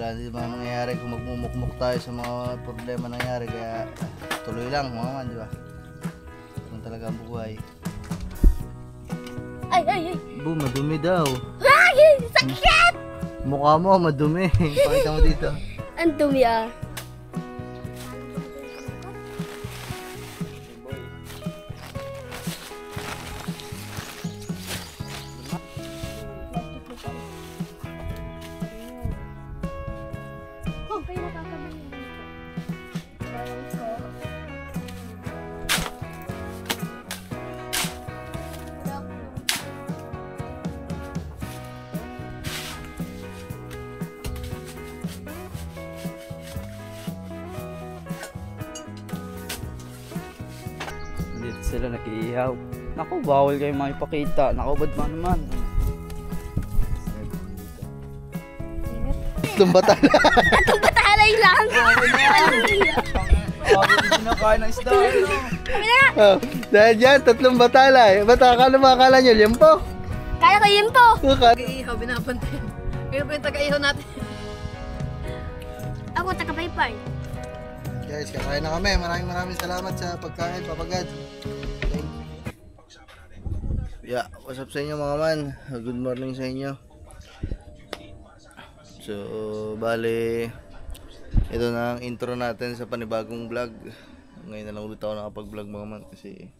wala din mga nangyayari kung magmumukmuk tayo sa mga problema nangyayari, kaya tuloy lang mga man, di ba? Ganun talaga ang buhay. Ay, ay, ay! Madumi daw. Ay! Sakit! Mukha mo madumi. Pakita mo dito. Ang dumi ah. Dito sila nakiihaw. Naku, bawal kayo makipakita. Naku, ba't ba naman? Tatlong batala. Tatlong batalay lang! Bakit sinakain ng isda? Oh, dahil dyan, tatlong batala. Ba't akala nyo, limpo? Kaya ko yun po! Taga-ihaw, binabantay. Kayo po yung taga-ihaw natin. Ako taga-paypay. Guys, kakain na kami. Maraming salamat sa pagkain, papagad. Yeah, what's up sa inyo mga man? Good morning sa inyo. So, bale, ito na ang intro natin sa panibagong vlog. Ngayon na lang ulit ako nakapag-vlog mga man kasi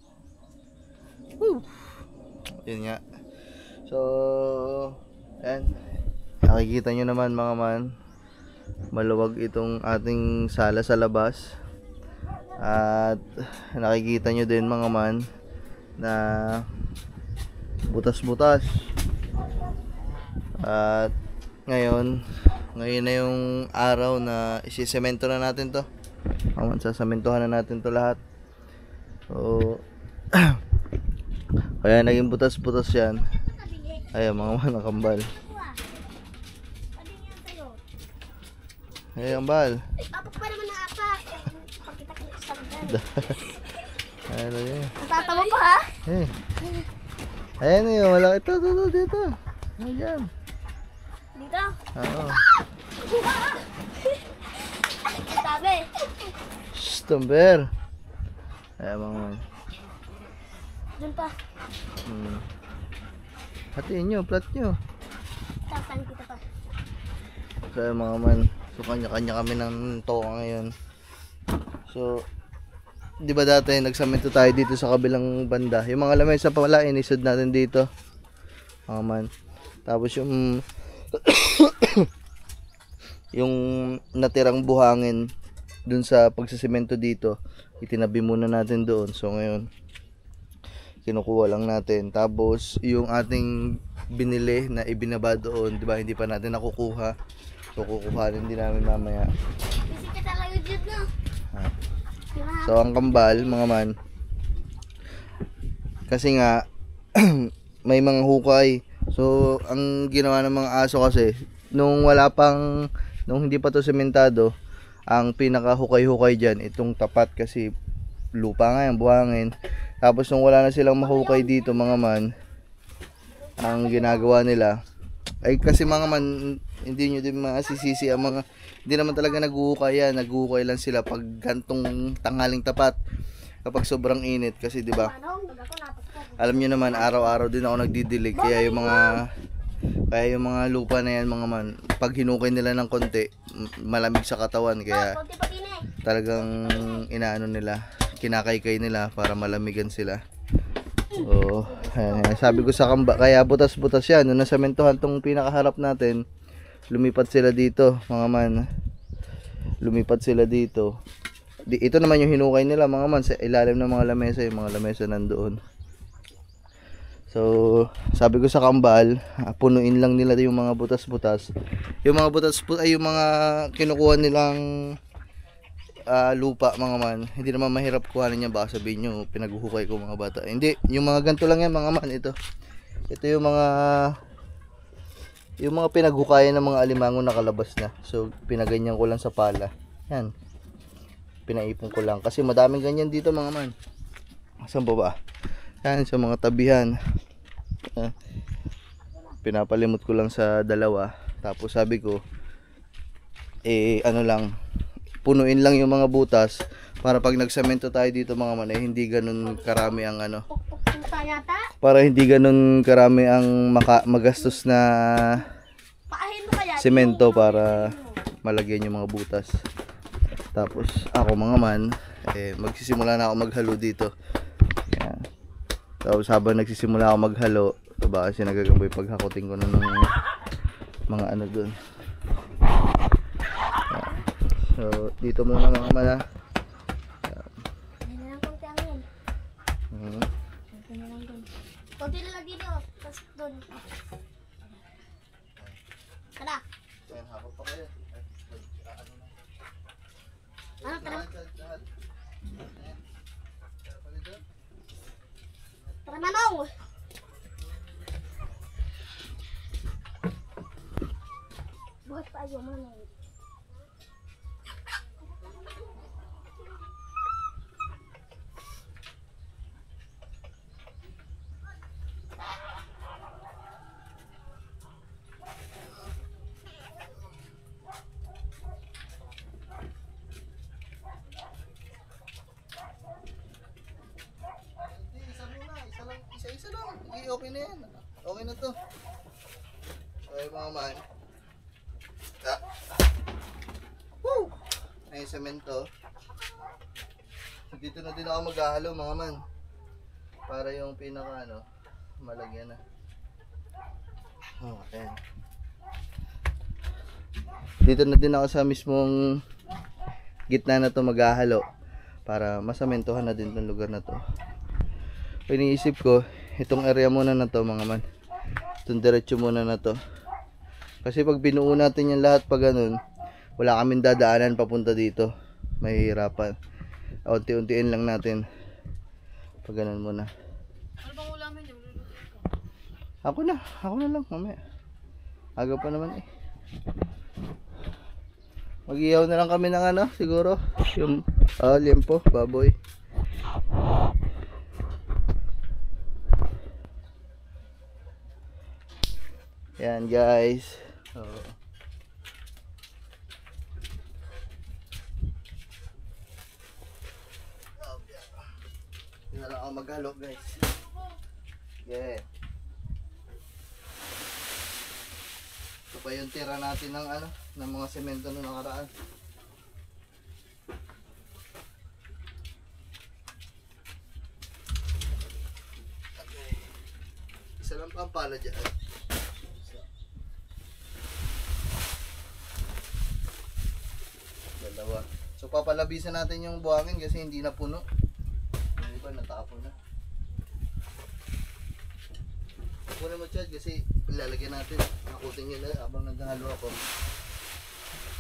yun nga. So, yan. Nakikita nyo naman mga man, maluwag itong ating sala sa labas. At nakikita nyo din mga man na butas-butas. At ngayon na yung araw na isisemento na natin to. Sasementohan na natin to lahat. So kaya naging butas-butas yan. Ayan mga man, nakambal. Ay, kambal. Apak pa naman na apak. Pakita ko sa ganda. Ano yun? Natatawa pa ha? Eh. Ayan na yun, wala. Ito, dito. Ayan. Dito? Oo. Sabi. Shhh, Tumber. Ayan mga man. Doon pa. Hatiin nyo, plat nyo. Tasan kita pa. So ayan mga man. So kanya-kanya kami ng toka ngayon. So di ba dati nagsamento tayo dito sa kabilang banda. Yung mga lamesa pala inisod natin dito. Mga man. Tapos yung yung natirang buhangin dun sa pagsasemento dito, itinabi muna natin doon. So ngayon kinukuha lang natin. Tapos yung ating binili na ibinaba doon, di ba, hindi pa natin nakukuha. So kukuhanin din namin mamaya. Kasi ka talaga dyan na. So ang kambal mga man, kasi nga may mga hukay. So ang ginawa ng mga aso kasi nung hindi pa to sementado, ang pinaka hukay-hukay dyan itong tapat, kasi lupa nga yung buhangin. Tapos nung wala na silang mahukay dito mga man, ang ginagawa nila ay, kasi mga man, hindi nyo din masisisi ang mga, hindi naman talaga naghuhukay yan. Naghuhukay lang sila pag gantong tanghaling tapat, kapag sobrang init. Kasi di ba, alam nyo naman, araw-araw din ako nagdidilig. Kaya yung mga lupa na yan mga man, pag hinukay nila ng konti, malamig sa katawan. Kaya talagang inaano nila, kinakaykay nila para malamigan sila. So, ayan, sabi ko sa kamba, kaya butas-butas yan. Nung nasementohan tong pinakaharap natin, lumipat sila dito mga man. Lumipat sila dito. Ito naman yung hinukay nila mga man, sa ilalim ng mga lamesa. Yung mga lamesa nandoon. So sabi ko sa kambal, punuin lang nila yung mga butas-butas. Yung mga butas-butas ay yung mga kinukuha nilang lupa mga man. Hindi naman mahirap kuhanin niya. Baka sabihin nyo pinaghuhukay ko mga bata. Hindi, yung mga ganito lang yan mga man. Ito yung mga pinaghukayan ng mga alimango nakalabas na. So pinaganyan ko lang sa pala. Yan, pinaipon ko lang kasi madaming ganyan dito mga man. Saan ba? Yan, sa mga tabihan. Pinapalimot ko lang sa dalawa. Tapos sabi ko, ano lang, punuin lang yung mga butas para pag nagsemento tayo dito mga man, hindi ganun karami ang ano, Pukpuk puta yata. para hindi ganun karami ang magastos na Paahin mo kaya. semento para malagyan yung mga butas. Tapos ako mga man, magsisimula na ako maghalo dito. Yan. Tapos habang nagsisimula ako maghalo, baka kasi nagagamboy paghakotin ko na ng mga ano dun. Yan. So dito muna mga man ha. Ano na lang konti ang yun. Mhm. Konti na lang dun. Konti na lang dito. Tapos dun. Tara. Yan, hapon pa kayo. Ano, tara. Tara, Manong. Buhat pa ayaw, Manong. Isa lang. Okay na yan. Okay na to. Okay mga man. Woo! Ay semento. Dito na din ako maghahalo mga man. Para yung pinaka ano, malagyan na. Okay. Dito na din ako sa mismong gitna na to maghahalo para masamentohan na din tong lugar na to. Iniisip ko, itong area muna na to mga man. Itong diretso muna na to. Kasi pag binuo natin yung lahat pag ganun, wala kaming dadaanan papunta dito. Mahihirapan. Unti-untiin lang natin. Pag ganun muna. Ano bang ulamin dyan? Ako na lang mamaya. Aga pa naman eh. Mag-ihaw na lang kami ng ano, siguro. Yung liempo, baboy. Yan guys. Hindi na lang ako maghalo guys. Yeah. Ito pa yung tira natin ng ano, ng mga semento na nakaraan. Okay. Isa lang pa ang pala dyan. Dalawa. So papalabisan natin yung buhangin kasi hindi na puno. Yung iba natapon na. Puno mo Chad kasi ilalagyan natin. Hakutin nyo na habang naghahalo ako.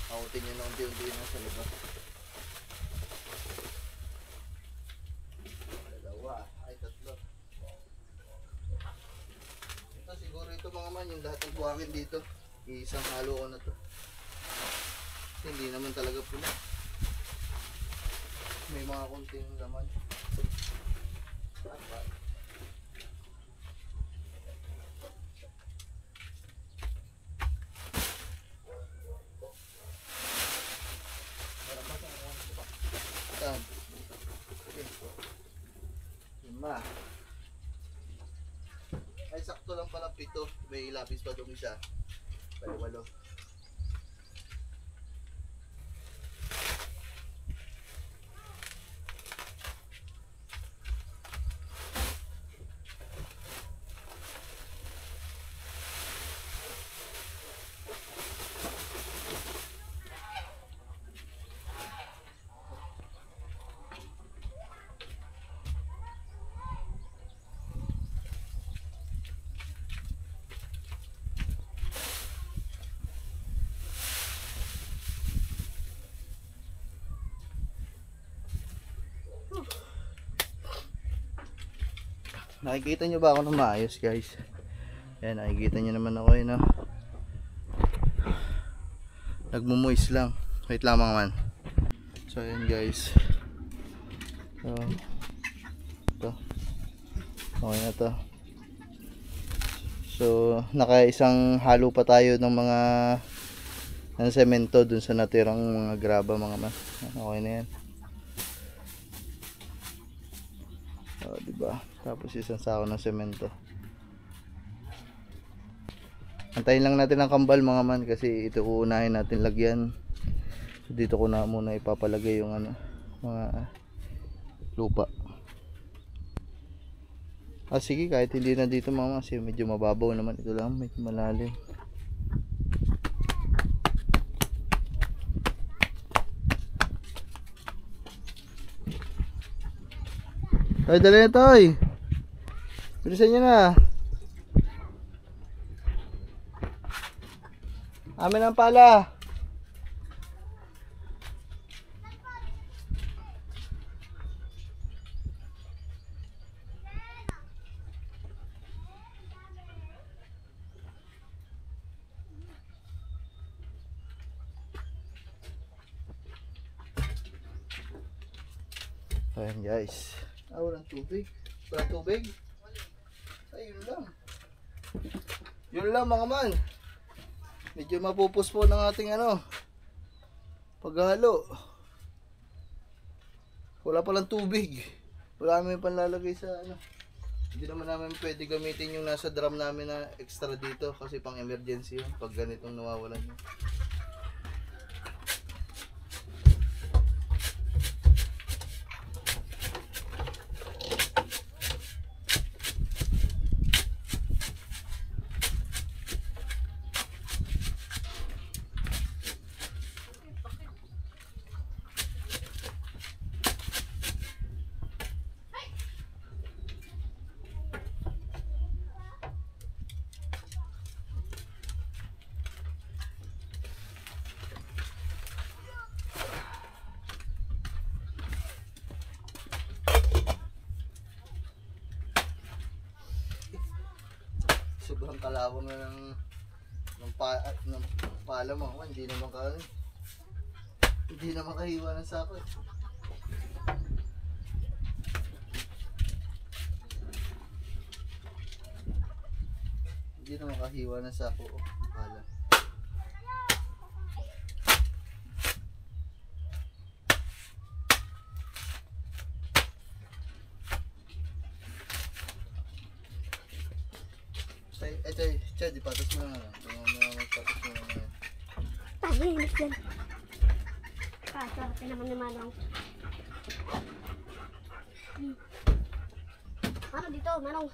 Hakutin nyo na unti-unti na sa labas. Dalawa. Ay tatlo. Ito siguro ito mga man yung lahat ng buhangin dito. Isang halo ko na to. Hindi naman talaga puno. May mga konting laman. Saan? Okay. 5. Ay sakto lang pala 7. May lapis pa doon isa. Bali 8. Nakikita nyo ba ako na maayos guys? Yan, nakikita nyo naman ako yun, no? Nagmumoist lang. Wait lang mga man. So yan guys. So, ito. Okay na to. So naka isang halo pa tayo ng mga ng semento dun sa natirang mga graba mga man. Okay na yan. Diba? Tapos isang sako ng semento. Antayin lang natin ang kambal mga man kasi ito uunahin natin lagyan. So, dito ko na muna ipapalagay yung ano, mga lupa. Sige, kahit hindi na dito mga kasi medyo mababaw naman ito lang, medyo malalim. Tay, dali na tay. Bilisan nyo na. Amin ang pala. Ayan guys. Walang tubig. Walang tubig? Ay, yun lang. Yun lang mga man. Medyo mapupus po ng ating ano, paghalo. Wala palang tubig. Wala namin panlalagay sa ano. Hindi naman namin pwede gamitin yung nasa drum namin na extra dito kasi pang emergency yun pag ganitong nawawalan yun. Sobrang kalawang na ng pala mo, hindi na makahiwa ng sako eh. Hindi na makahiwa ng sako pala. Chay, di patas mo na. Magpatas mo na ngayon. Pahilis yan. Sarap naman ni Manong. Ano dito, Manong?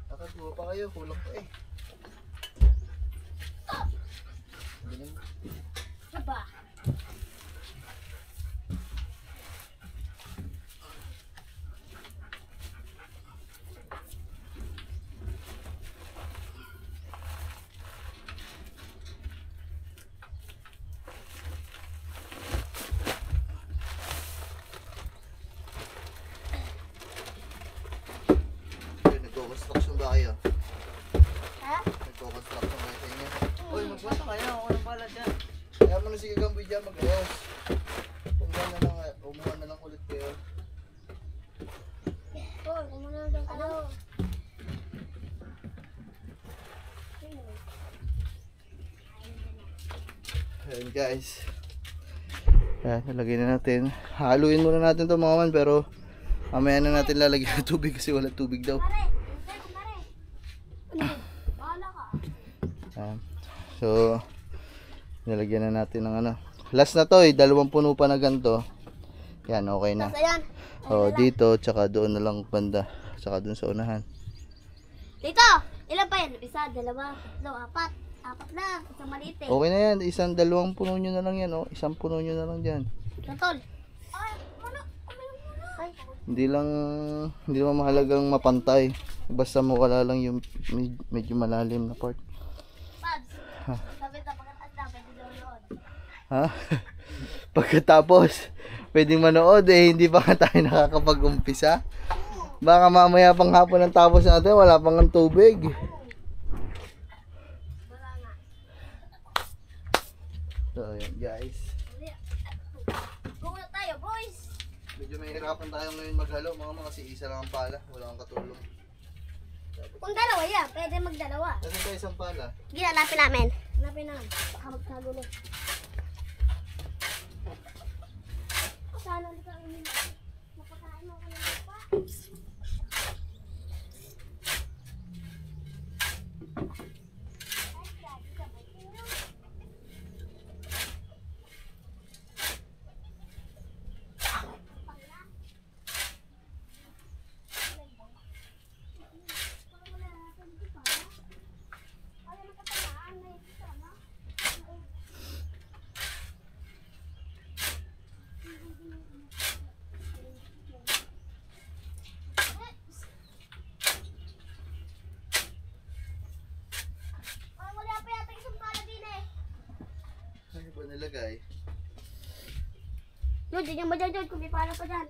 Nakagawa pa kayo, kulang pa eh. Aba. Nagko-construction ba kayo? Ha? Nagko-construction kayo sa inyo? Uy, magpunta kayo. Ako ng pala dyan. Kaya mo na sige Gamboy dyan mag-ayos. Umuha na lang ulit kayo. Oh, kumuna lang kayo. Ayan guys. Ayan, nalagay na natin. Haluin muna natin to mga man pero mamaya na natin lalagyan ng tubig kasi wala tubig daw. Bahala ka. Ayan. So, nilagyan na natin ng ano. Last na to eh, 2 puno pa na ganito. Yan, okay na. Tapos ayan. O, dito, tsaka doon na lang banda. Tsaka doon sa unahan. Dito! Ilan pa yan? Isa, dalawa, tatlo, apat. Apat na. Isang maliit eh. Okay na yan, 2 puno nyo na lang yan. Oh. 1 puno nyo na lang dyan. Totol. Ay, muna. Ay, Hindi naman mahalagang mapantay. Basta mawala lang yung medyo malalim na part. Pads. Sabi na pagkatanda, pwede daw noon. Ha? Pagkatapos, pwedeng manood eh, hindi pa nga tayo nakakapag-umpisa. Baka mamaya pang hapon ng tapos natin, wala pang ang tubig. Wala nga. So, ayan guys. Go na tayo, boys. Medyo mahirapan tayo ngayon maghalo, mga kasi isa lang ang pala, wala kang katulong. Kung dalawa yan, pwede magdalawa. Nasaan tayo isang pala? Ginalapin namin. Hanapin na. Baka magkagulo. Sana ulit ang ulit. Napakain mo kayo pa. Ano ba nilagay? Yun, di niya madyan kung may pala pa dyan.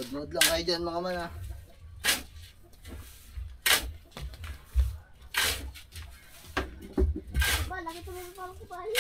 Load lang kayo dyan mga man ha. Ba, laki tuloy pa ako bali.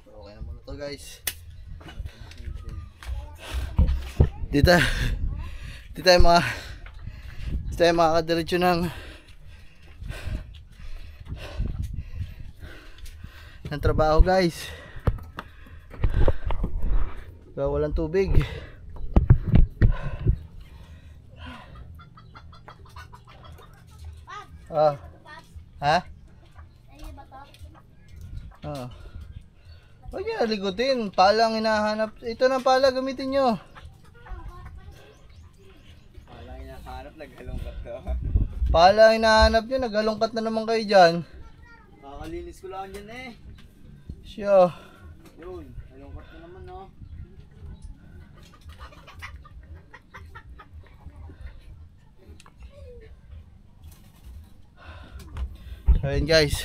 Okay na muna to guys. Dito tayo makakadiretso ng trabaho guys. Kaya walang tubig. Ah. Ha? Ayun ba to? Ah. Huwag niyo naligutin. Pala ang hinahanap. Ito na pala, gamitin nyo. Wala hinahanap, naghalongkat ka. Pala ang hinahanap nyo. Naghalongkat na naman kayo dyan. Kakalinis ko lang dyan eh. Siya. Yun, halongkat ka naman no. So yun guys.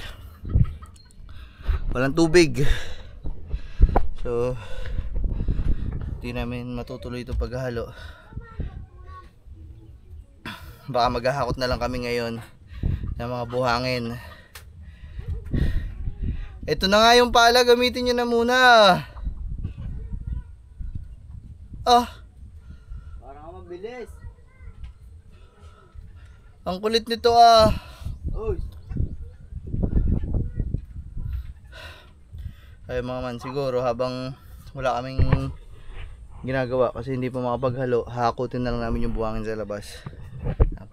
Walang tubig. So hindi namin matutuloy itong paghahalo. Baka maghahakot na lang kami ngayon ng mga buhangin. Ito na nga yung pala, gamitin nyo na muna. Ah, Parang ka mabilis. ang kulit nito ah. Uy, Ay mga man, siguro habang wala kaming ginagawa kasi hindi pa makapaghalo, hakutin na lang namin yung buhangin sa labas.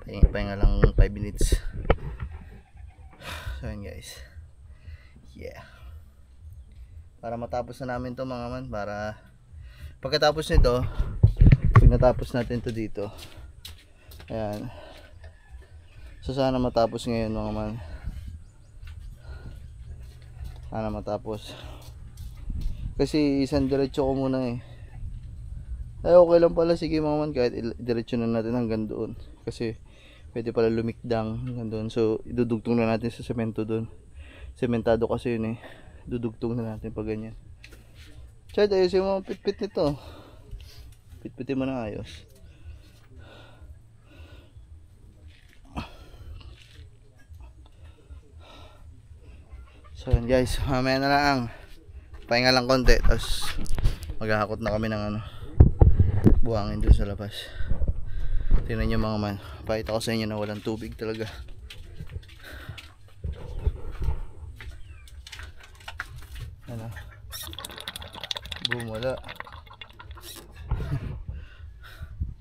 Pahinga lang 5 minutes. So yun guys. Yeah. Para matapos na namin to mga man. Para pagkatapos nito, pinatapos natin to dito. Ayan. So sana matapos ngayon mga man. Sana matapos. Kasi isang diretso ko muna eh. Ay okay lang pala, sige mga man, kahit diretso na natin hanggang doon. Kasi pwede pala lumikdang hanggang doon. So idudugtong na natin sa semento doon. Sementado kasi yun eh. Dudugtong na natin pag ganyan. Chad, ayusin mo ang pitpit nito. Pitpitin mo na ayos. So yan guys, mamaya na lang. Pahinga lang konti, tapos maghahakot na kami ng ano, buhangin dun sa labas. Tingnan nyo mga man, pakita ko sa inyo na walang tubig talaga. Ano? Boom, wala.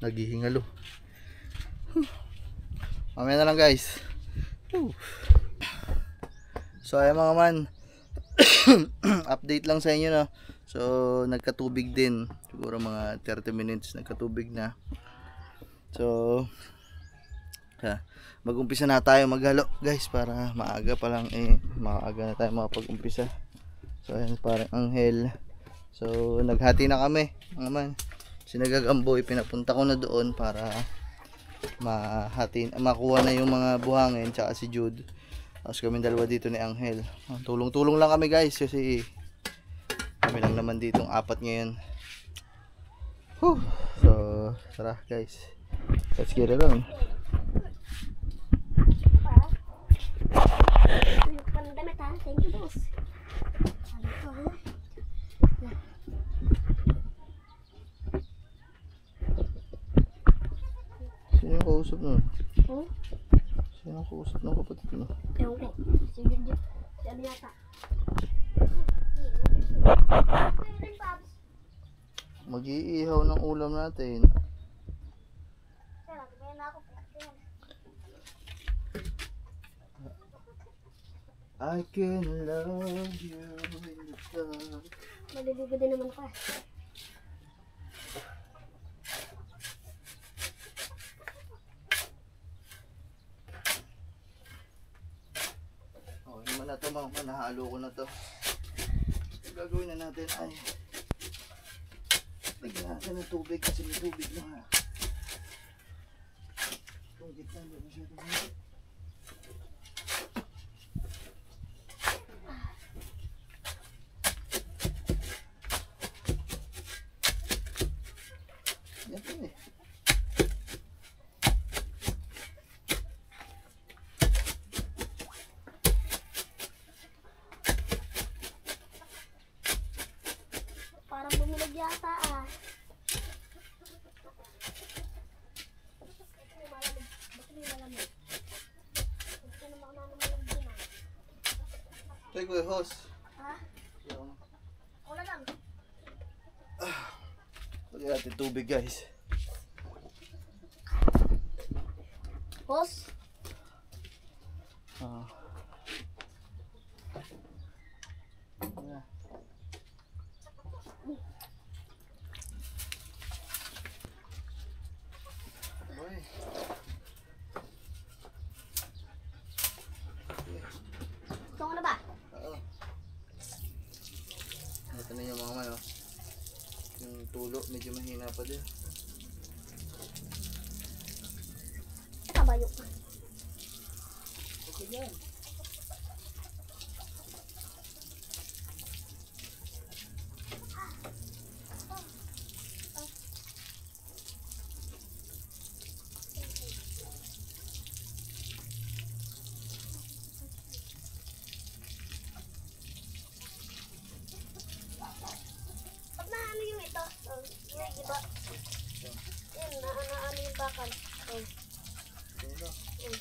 Naghihingalo. Mamaya na lang guys. So ayan mga man, update lang sa inyo no. So nagkatubig din, siguro mga 30 minutes nagkatubig na. So mag-umpisa na tayo maghalo guys, para maaga pa lang eh, maaga na tayo makapag-umpisa. So ayan parang Anghel. So naghati na kami mga man. Sinagagamboy, pinapunta ko na doon para makuha na yung mga buhangin, tsaka si Jude. Tapos kami dalawa dito ni Anghel. Tulong-tulong lang kami guys, kasi kami lang naman ditong apat ngayon. Whew. So tara guys, let's get it on. Thank you, boss. Sino yung kausap nun? Oh? Sino yung kausap ng kapatid mo? Ewan ko. Sige, si ano yata. Mag-iihaw ng ulam natin. I can love you in the dark. Maliligo din naman ako. Oh, naman na to mga, nahalo ko na to. Ang gagawin na natin ay lagyan natin ng tubig, kasi may tubig na nga. Itong gitna na masyadong. Yan po eh. Parang bumilag yata ah. Bakit may malamig? Bakit naman ako nanamalag din ah? Check with hose. Ha? Yung Wala lang. lagyan natin tubig guys. Boss? Ah. Ayan. Boy. Gusto ko na ba? Oo. Ito na yung mga man, oh. Yung tulo, medyo mahina pa din. Tabayo. Okay yan. Pag naano yung ito, yung iba. Yun, naano yung bakal. Oh. Tulo. Yun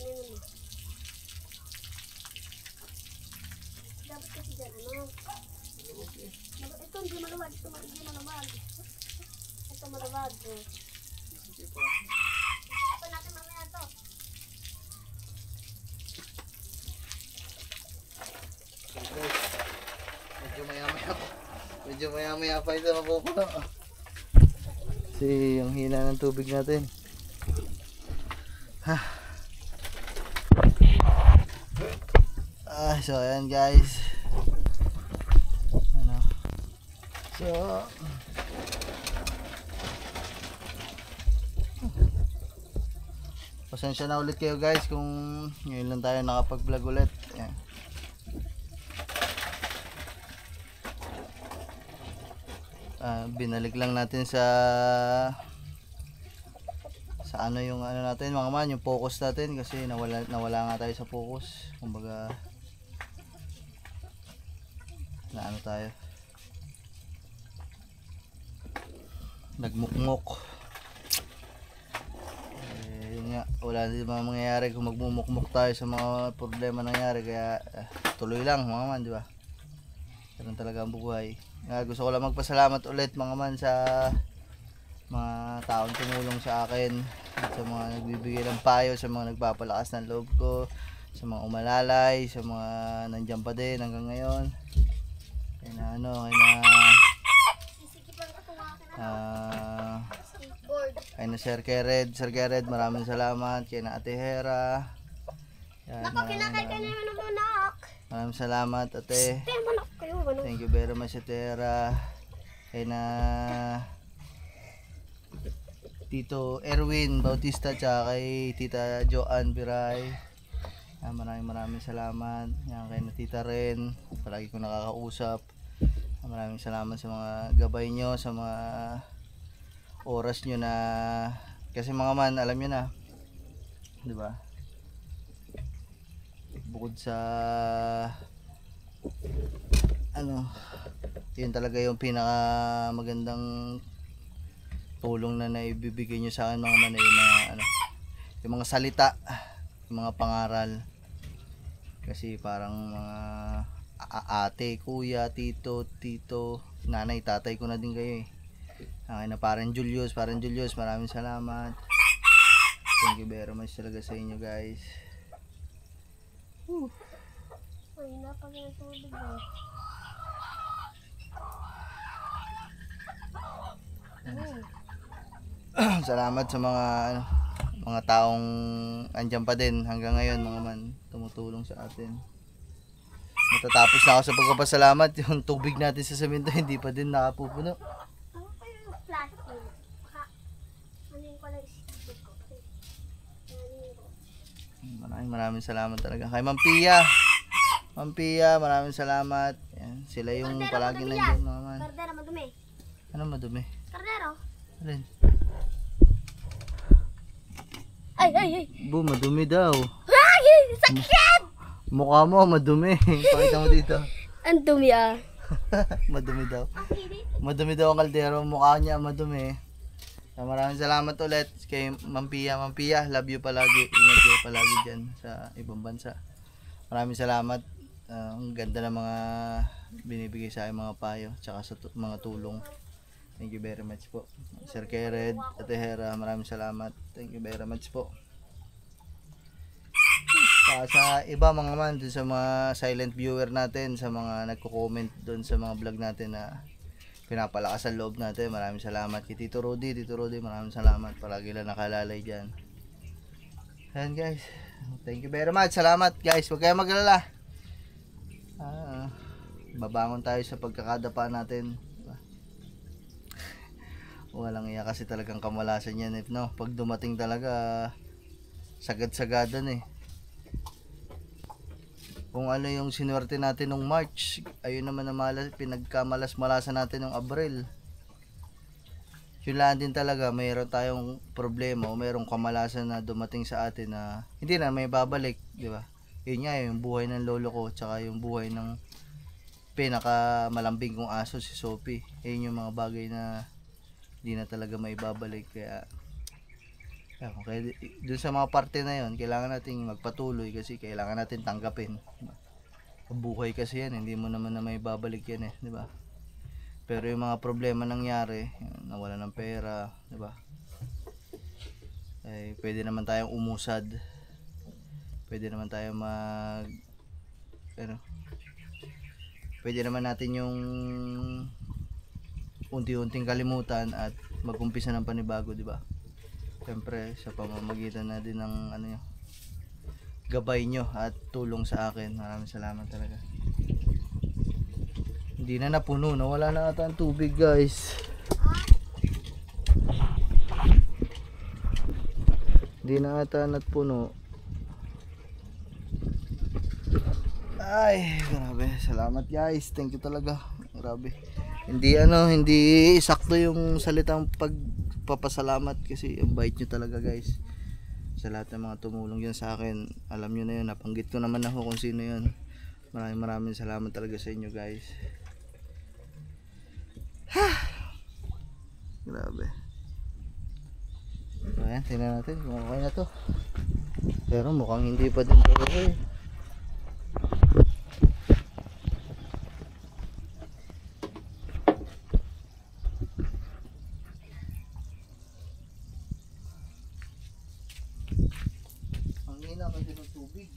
yun. Dapat kasi dyan, ano? Ito hindi maluwag, ito hindi maluwag. Ito maluwag. Oh. Sige po. Ito natin mamaya to. medyo maya pa ito mapupuno. Kasi ang hina ng tubig natin. So ayan guys. Ano? So pasensya na ulit kayo guys kung ngayon lang tayo nakapag-vlog ulit. Ayan. Binalik lang natin sa ano yung ano natin mga man, yung focus natin kasi nawala nga tayo sa focus. Kumbaga na ano tayo, nagmukmok. Yun nga, wala din mga mangyayari kung magmumukmok tayo sa mga problema nangyari, kaya tuloy lang mga man, di ba? Ganun talaga ang buhay. Gusto ko lang magpasalamat ulit mga man sa mga taong tumulong sa akin, at sa mga nagbibigay ng payo, sa mga nagpapalakas ng loob ko, sa mga umalalay, sa mga nandiyan pa din hanggang ngayon. Kaya na ano, kaya na Sir Gered, maraming salamat. Kaya na Ate Hera. Yan, maraming salamat ate. Thank you very much Ate Hera. Kaya na Tito Erwin Bautista, tsaka kay Tita Joanne Biray. Maraming salamat. Yan, kay na Tita Ren, palagi ko nakakausap. Maraming salamat sa mga gabay nyo, sa mga oras nyo na, kasi mga man, alam nyo na, di ba? Bukod sa ano, yun talaga yung pinaka magandang tulong na naibibigay nyo sa akin mga man, yung mga ano, yung mga salita, yung mga pangaral. Kasi parang mga ate, kuya, tito, nanay, tatay ko na din kayo eh. Na parang Julius, maraming salamat. Thank you very much talaga sa inyo guys. Ay, napag-tubig mo. Salamat sa mga taong andyan pa din hanggang ngayon mga man, tumutulong sa atin. Matatapos na ako sa pagpapasalamat, yung tubig natin sa semento hindi pa din nakapupuno. Ano kayo yung plastic? Ano yung pala isipin ko? Maraming salamat talaga kay Ma'am Pia, maraming salamat. Yan, sila yung palagi nandiyan mga man. Kardero madumi. Ano madumi? Kardero. Alin? Ay. Bu, madumi daw. Ay, sakit! Mukha mo madumi. Pakita mo dito. Ang dumi ah. Madumi daw. Madumi daw ang kaldero, mukha niya madumi. Maraming salamat ulit kay Ma'am Pia. Ma'am Pia, love you palagi. Ingat kayo palagi dyan sa ibang bansa. Maraming salamat. Ang ganda ng mga binibigay sa akin mga payo, tsaka sa mga tulong. Thank you very much po. Sir Gered, Ate Hera, maraming salamat. Thank you very much po. Sa iba mga man, dun sa mga silent viewer natin, sa mga nagko-comment dun sa mga vlog natin na pinapalakas ang loob natin, maraming salamat. Kay Tito Rudy, maraming salamat. Palagi lang nakalalay dyan. Ayan guys, thank you very much. Salamat guys, huwag kayong maglala. Babangon tayo sa pagkakadapa natin. Walang iya kasi talagang kamalasan yan eh, no? Pag dumating talaga, sagad-sagadan eh. Kung ano yung sinuwerte natin nung March, ayun naman na pinagkamalas-malasan natin nung Abril. Yun lang din talaga, mayroon tayong problema o mayroong kamalasan na dumating sa atin na hindi na may babalik, di ba? Yun nga yung buhay ng lolo ko, tsaka yung buhay ng pinakamalambing kong aso, si Sophie. Yun yung mga bagay na hindi na talaga may babalik. Kaya dun sa mga parte na yon, kailangan natin magpatuloy kasi kailangan natin tanggapin. Buhay kasi yan, hindi mo naman na may babalik yan eh, di ba? Pero yung mga problema nangyari, nawala ng pera, di ba? Eh, pwede naman tayong umusad. Pwede naman tayong pwede naman natin yung unti-unting kalimutan at mag-umpisa ng panibago, di ba? Siyempre sa pamamagitan na din ng ano yun, gabay nyo at tulong sa akin. Maraming salamat talaga. Hindi na napuno, wala na ata ang tubig, guys. Hindi na ata napuno. Ay, grabe. Salamat, guys. Thank you talaga. Grabe. Hindi sakto yung salitang pagpapasalamat kasi ang bait nyo talaga, guys. Sa lahat ng mga tumulong yun sa akin. Alam nyo na yun, napanggit ko naman ako kung sino yun. Maraming salamat talaga sa inyo, guys. Grabe. Ayan, tingnan natin kung okay na to. Pero mukhang hindi pa din to okay. Ang hina kasi ng tubig.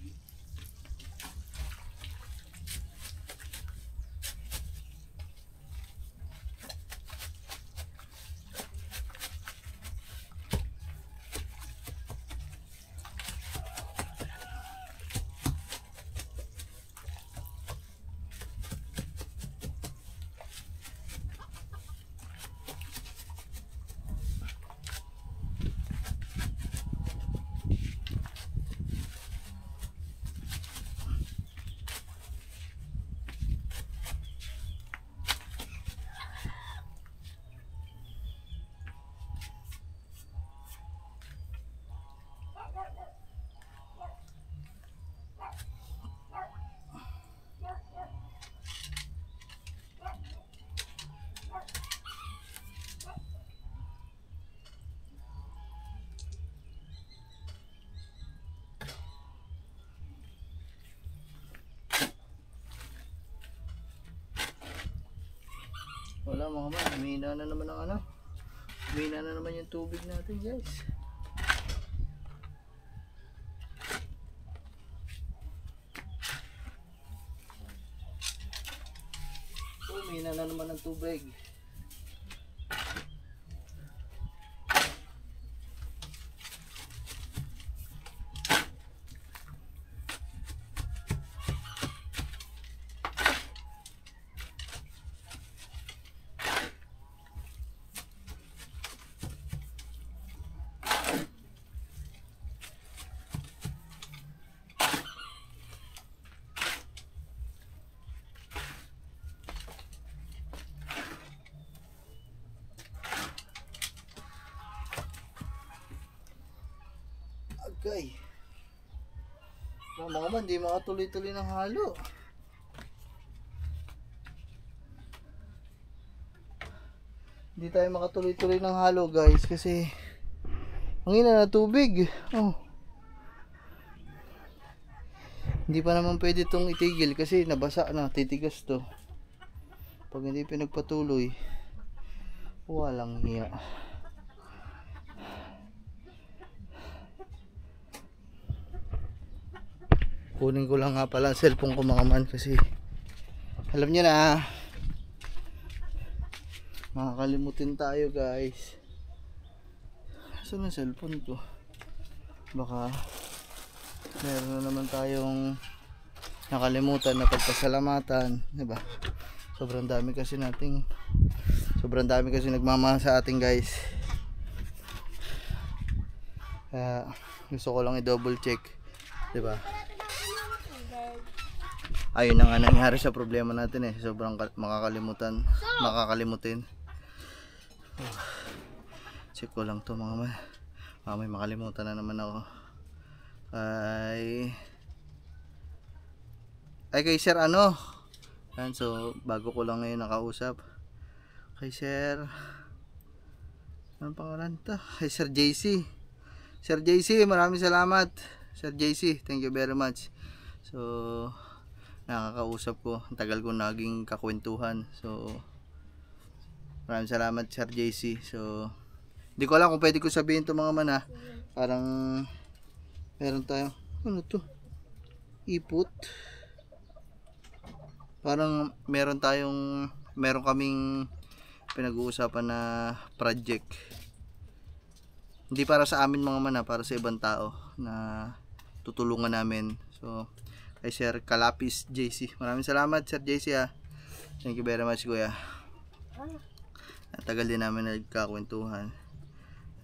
Wala mga man, humina na naman ang ano. Humina na naman yung tubig natin, guys. Humina na naman ang tubig. Okay. Mga man, di makatuloy-tuloy ng halo. Hindi tayo makatuloy-tuloy ng halo, guys, kasi ang ina na tubig. Oh. Hindi pa naman pwede itong itigil kasi nabasa na, titigas to. Pag hindi pinagpatuloy, walang hiya. Kunin ko lang nga pala ang cellphone ko mga man kasi alam nyo na makakalimutin tayo, guys. Saan ang cellphone ko? Baka meron na naman tayong nakalimutan na pagpasalamatan, diba? Sobrang dami kasi nagmamahal sa ating, guys. Kaya gusto ko lang i-double check, diba? Ayun na nga nangyari sa problema natin eh. Sobrang makakalimutin. Check ko lang to mga man. May makalimutan na naman ako. Ay kay Sir ano? Yan, so bago ko lang ngayon nakausap. Kay Sir, anong pangalan to? Kay Sir JC. Sir JC, maraming salamat. Sir JC, thank you very much. So nakakausap ko, ang tagal ko naging kakwentuhan. So maraming salamat, Sir JC. So hindi ko alam kung pwede ko sabihin to mga man ha. Parang meron tayo, ano to? Ipot. parang meron kaming pinag-uusapan na project. Hindi para sa amin mga man, para sa ibang tao na tutulungan namin. So, kay Sir Kalapis JC. Maraming salamat Sir JC ha. Thank you very much kuya. Ang tagal din namin nagkakwentuhan.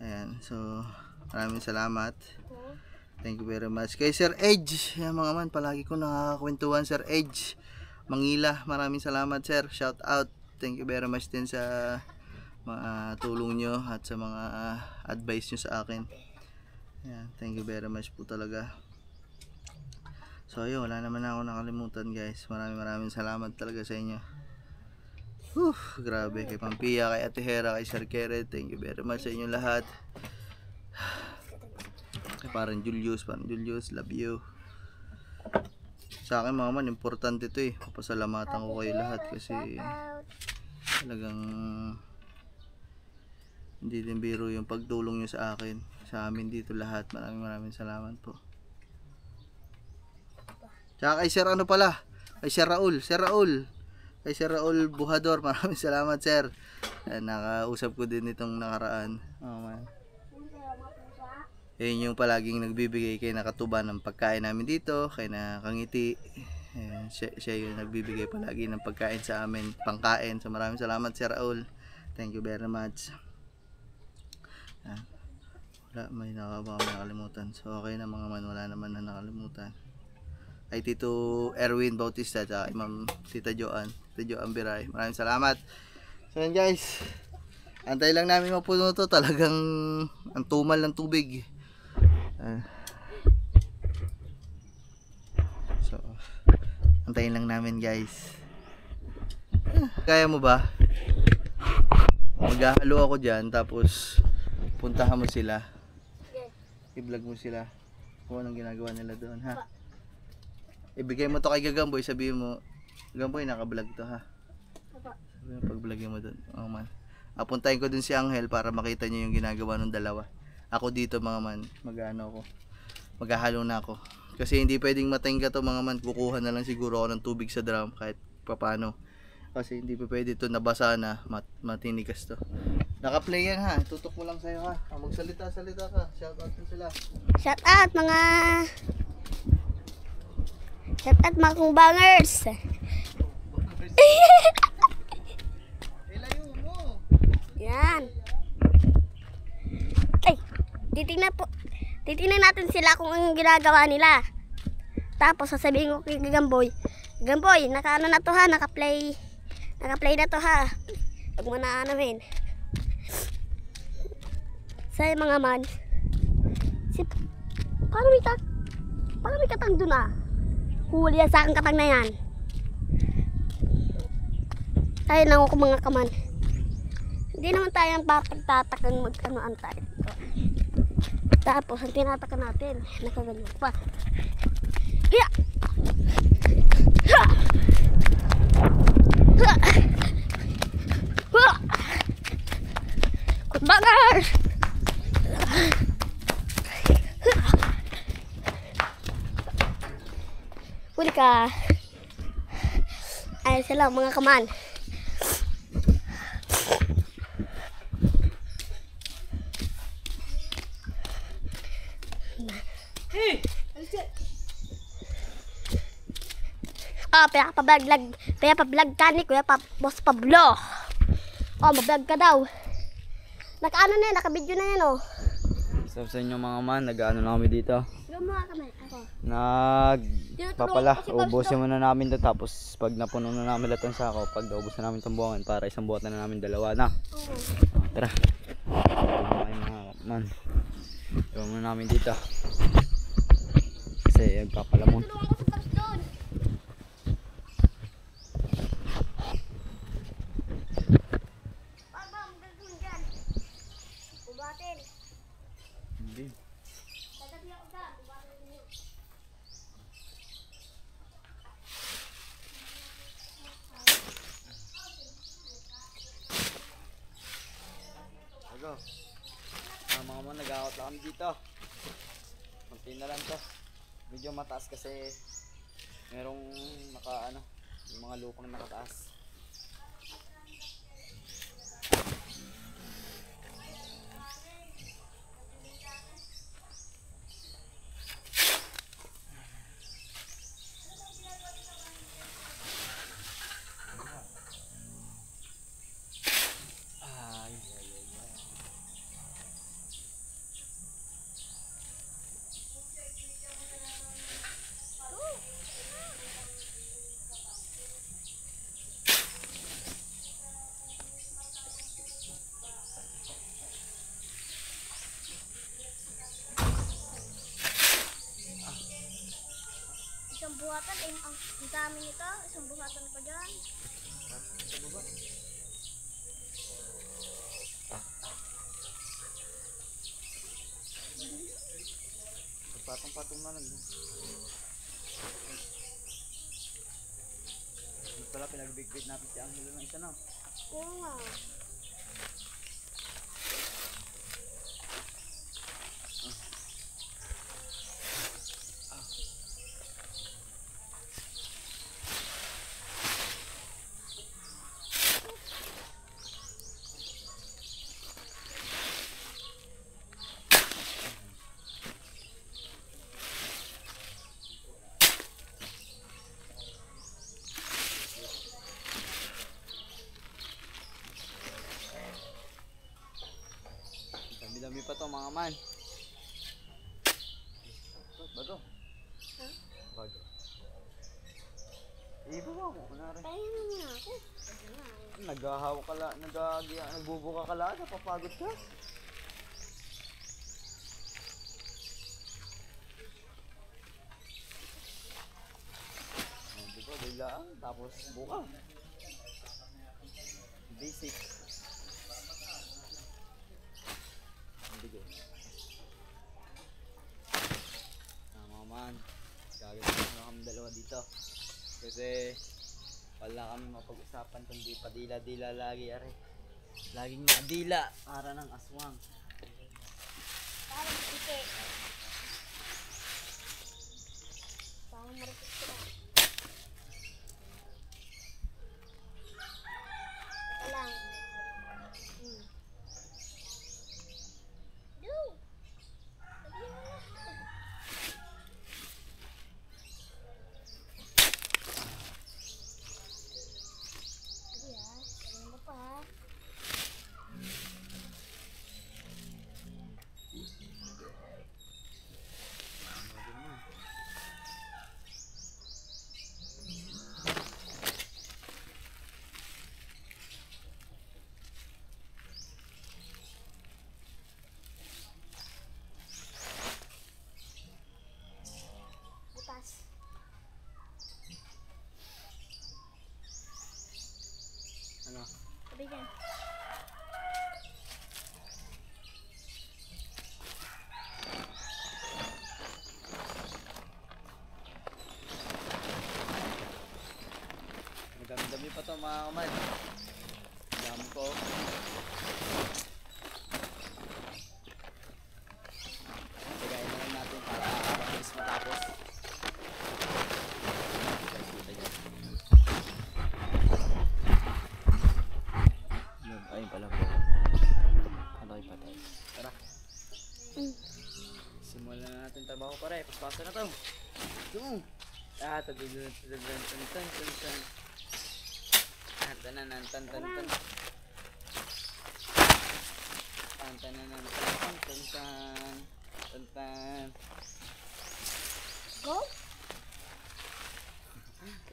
Ayan, so maraming salamat. Thank you very much. Kay Sir Edge, yan mga man, palagi ko nakakakwentuhan Sir Edge Mangila. Maraming salamat sir. Shout out. Thank you very much din sa mga tulong nyo at sa mga advice nyo sa akin. Ayan, thank you very much po talaga. So yun, wala naman ako nakalimutan guys. Maraming salamat talaga sa inyo. Grabe, kay Pampia, kay Ate Hera, kay Sir Keret, thank you very much sa inyo lahat. Kay parang Julius, love you. Sa akin mga man, importante ito eh. Papasalamatan ko kayo lahat kasi talagang hindi din biro yung pagtulong nyo sa akin, sa amin dito lahat. Maraming salamat po. Tsaka kay Sir ano pala, kay Sir Raul, kay Sir Raul Buhador, maraming salamat sir. Nakausap ko din itong nakaraan. Oh man. Yun yung palaging nagbibigay kay nakatuba ng pagkain namin dito, kay nakangiti. Siya yung nagbibigay palagi ng pagkain sa amin, pangkain. So maraming salamat Sir Raul. Thank you very much. Wala, may nakalimutan. So okay na mga man, wala naman na nakalimutan. Ay Tito Erwin Bautista at Ma'am Tita Joan Biray. Maraming salamat. So yan guys, antay lang namin mapuno to. Talagang ang tumal ng tubig. So antayin lang namin guys. Kaya mo ba? Maghahalo ako dyan, tapos puntahan mo sila, i-vlog mo sila kung anong ginagawa nila doon ha. Ibigay mo to kay Gagamboy, sabihin mo, Gagamboy naka-vlog to ha. Pag-vlogin mo doon. Oh man. Apuntahin ko dun si Angel para makita niyo yung ginagawa ng dalawa. Ako dito mga man, maghahalo na ako. Kasi hindi pwedeng matingga to mga man. Kukuha na lang siguro ako ng tubig sa drum kahit papano. Kasi hindi pa pwede to nabasa na, matinigas to. Naka-play yan ha. Tutok mo lang sa'yo ha. Magsalita ka. Shout out mo sila. Shout out mga kumbangers. Ilayo mo. Yan. Ay, titingnan natin sila kung anong ginagawa nila. Tapos sasabihin ko kay Gamboy, naka-ano na to ha, naka-play na to ha. Huwag mo na anamin. Sa mga man, paano may katang doon ah? Huli yan sa aking katang na yan. Tayo lang ako mga kaman. Hindi naman tayo ang papagtatakan mag-ano-an tayo. Tapos ang tinatakan natin, nakaganyan pa. Hiya! Ha! Ha! Ha! Kumbangers! Huli ka. Ayun sila mga kaman. Pinapablog ka ni Kuya Boss Pablo. Mablog ka daw. Naka-ano na yan, naka-video na yan So sa inyo mga man, nag-ano na kami dito. Gumawa kami, ako. Papala, ubusin muna namin ito. Tapos pag napuno na namin lahat ng sako, pag naubos na namin itong buwangan, para isang buhat na namin dalawa na. Tara. Mga man. Iwan muna namin dito. Kasi magpapalamon. Mga man, nag-out lang kami dito. Kunti na lang to. Medyo mataas kasi merong Yung mga lupang nakataas. Ay, ay, ay, ay. Isang buhatan, ang dami nito. Isang buhatan pa dyan. Sa baba. Patong-patong na lang. Hindi pala pinagbigbit natin si Angelo ng isa na. Oo nga. Dami-dami pa to mga man. Bago. Ha? Bago. Ibaba mo. Kunwari. Kaya naman ako. Ayun na. Naghahaw ka la, nagbubuka ka la, napapagod ka. Oh, diba, biglaan, tapos buka. Basic. Bigo. Mga man, gagawin na kami dalawa dito. Kasi wala kami mapag-usapan kundi padila-dila lagi, are. Laging adila, para ng aswang. Parang ike. Parang marupit ko na. Ito lang. Do! Sabihin mo na. Sige ha. Sabihin mo pa ha. Butas. Ano? Sabi dyan. Madami-dami pa to mga kamay. Dami ko. Tagayin na lang natin para mabilis matapos. Yun, ayun pala po. Ano kayo patay? Tara. Simulan na natin trabaho pare. Paspasa na to. Ito. Tan-tan-tan-tan-tan-tan-tan. Tan-tan-tan-tan-tan-tan. Tan-tan-tan-tan-tan-tan. Tan-tan. Go?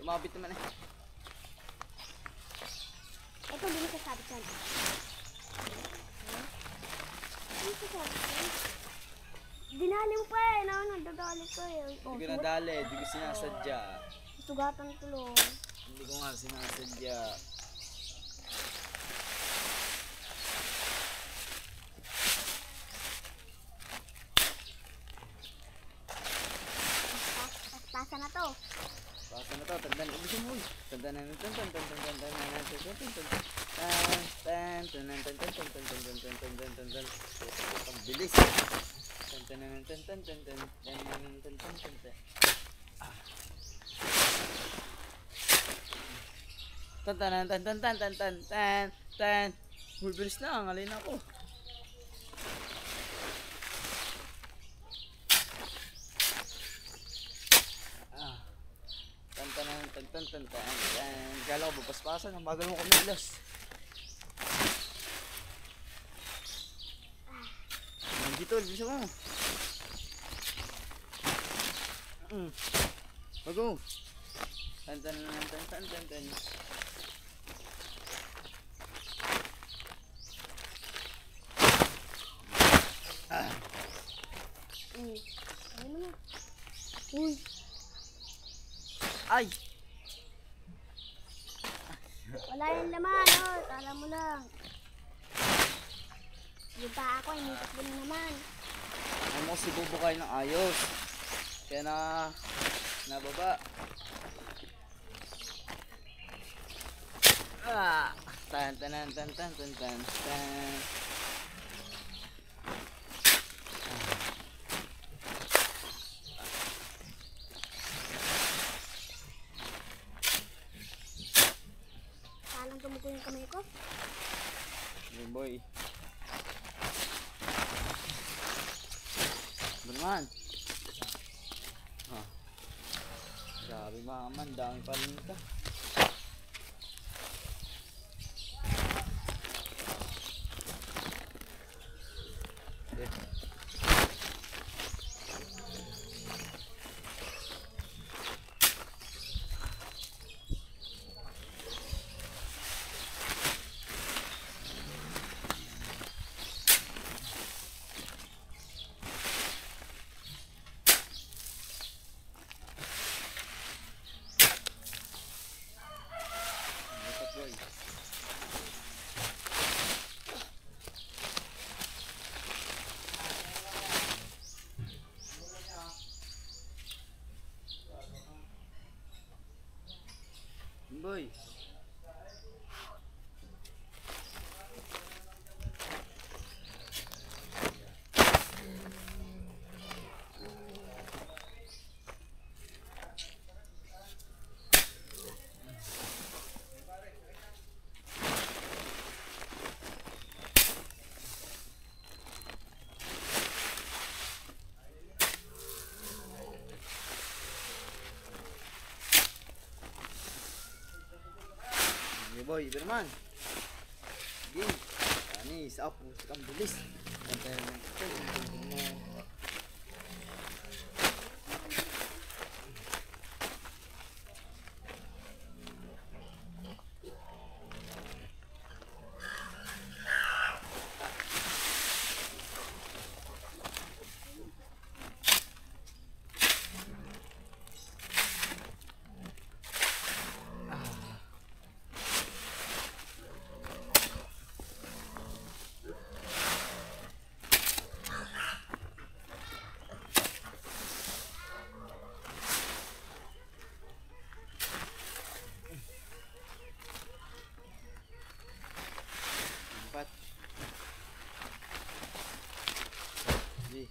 Lumapit naman eh. Ito, hindi mo sasabi dyan. Hindi ko sasabi dyan. Dinali mo pa eh. Nagdadali ko eh. Hindi ko nadali. Hindi ko sinasadya. Sugatan tulong. Hindi ko nga sinasadya. Pasa na to. Basta na to. Tandaan. Ubusin mo. Tandaan na natin. Pagbilis. Tan tan tan tan tan tan tan tan tan. Uy, bilis na, alin ako. Ah. Tan tan tan tan tan tan tan. Kala ko babaspasan, ang bagal mo kumilos. Dito, bisa mo. Bago. Tan tan tan tan tan tan. Ano na? Uy, Ay! wala yung laman, oh. Kala mo lang. Yung pa ako, initot mo na naman. Ano mo si bubukay ng ayos. Kaya nababa. Ah! Tan tan tan tan tan tan tan. Kalang tumuko yung kamay ko. Hey boy. Berman. Ah. Sabi mga man, dami pa rin ito. Boy. Hey boy, Berman. Game. Anis, apo, sekam bilis. Empat. Di.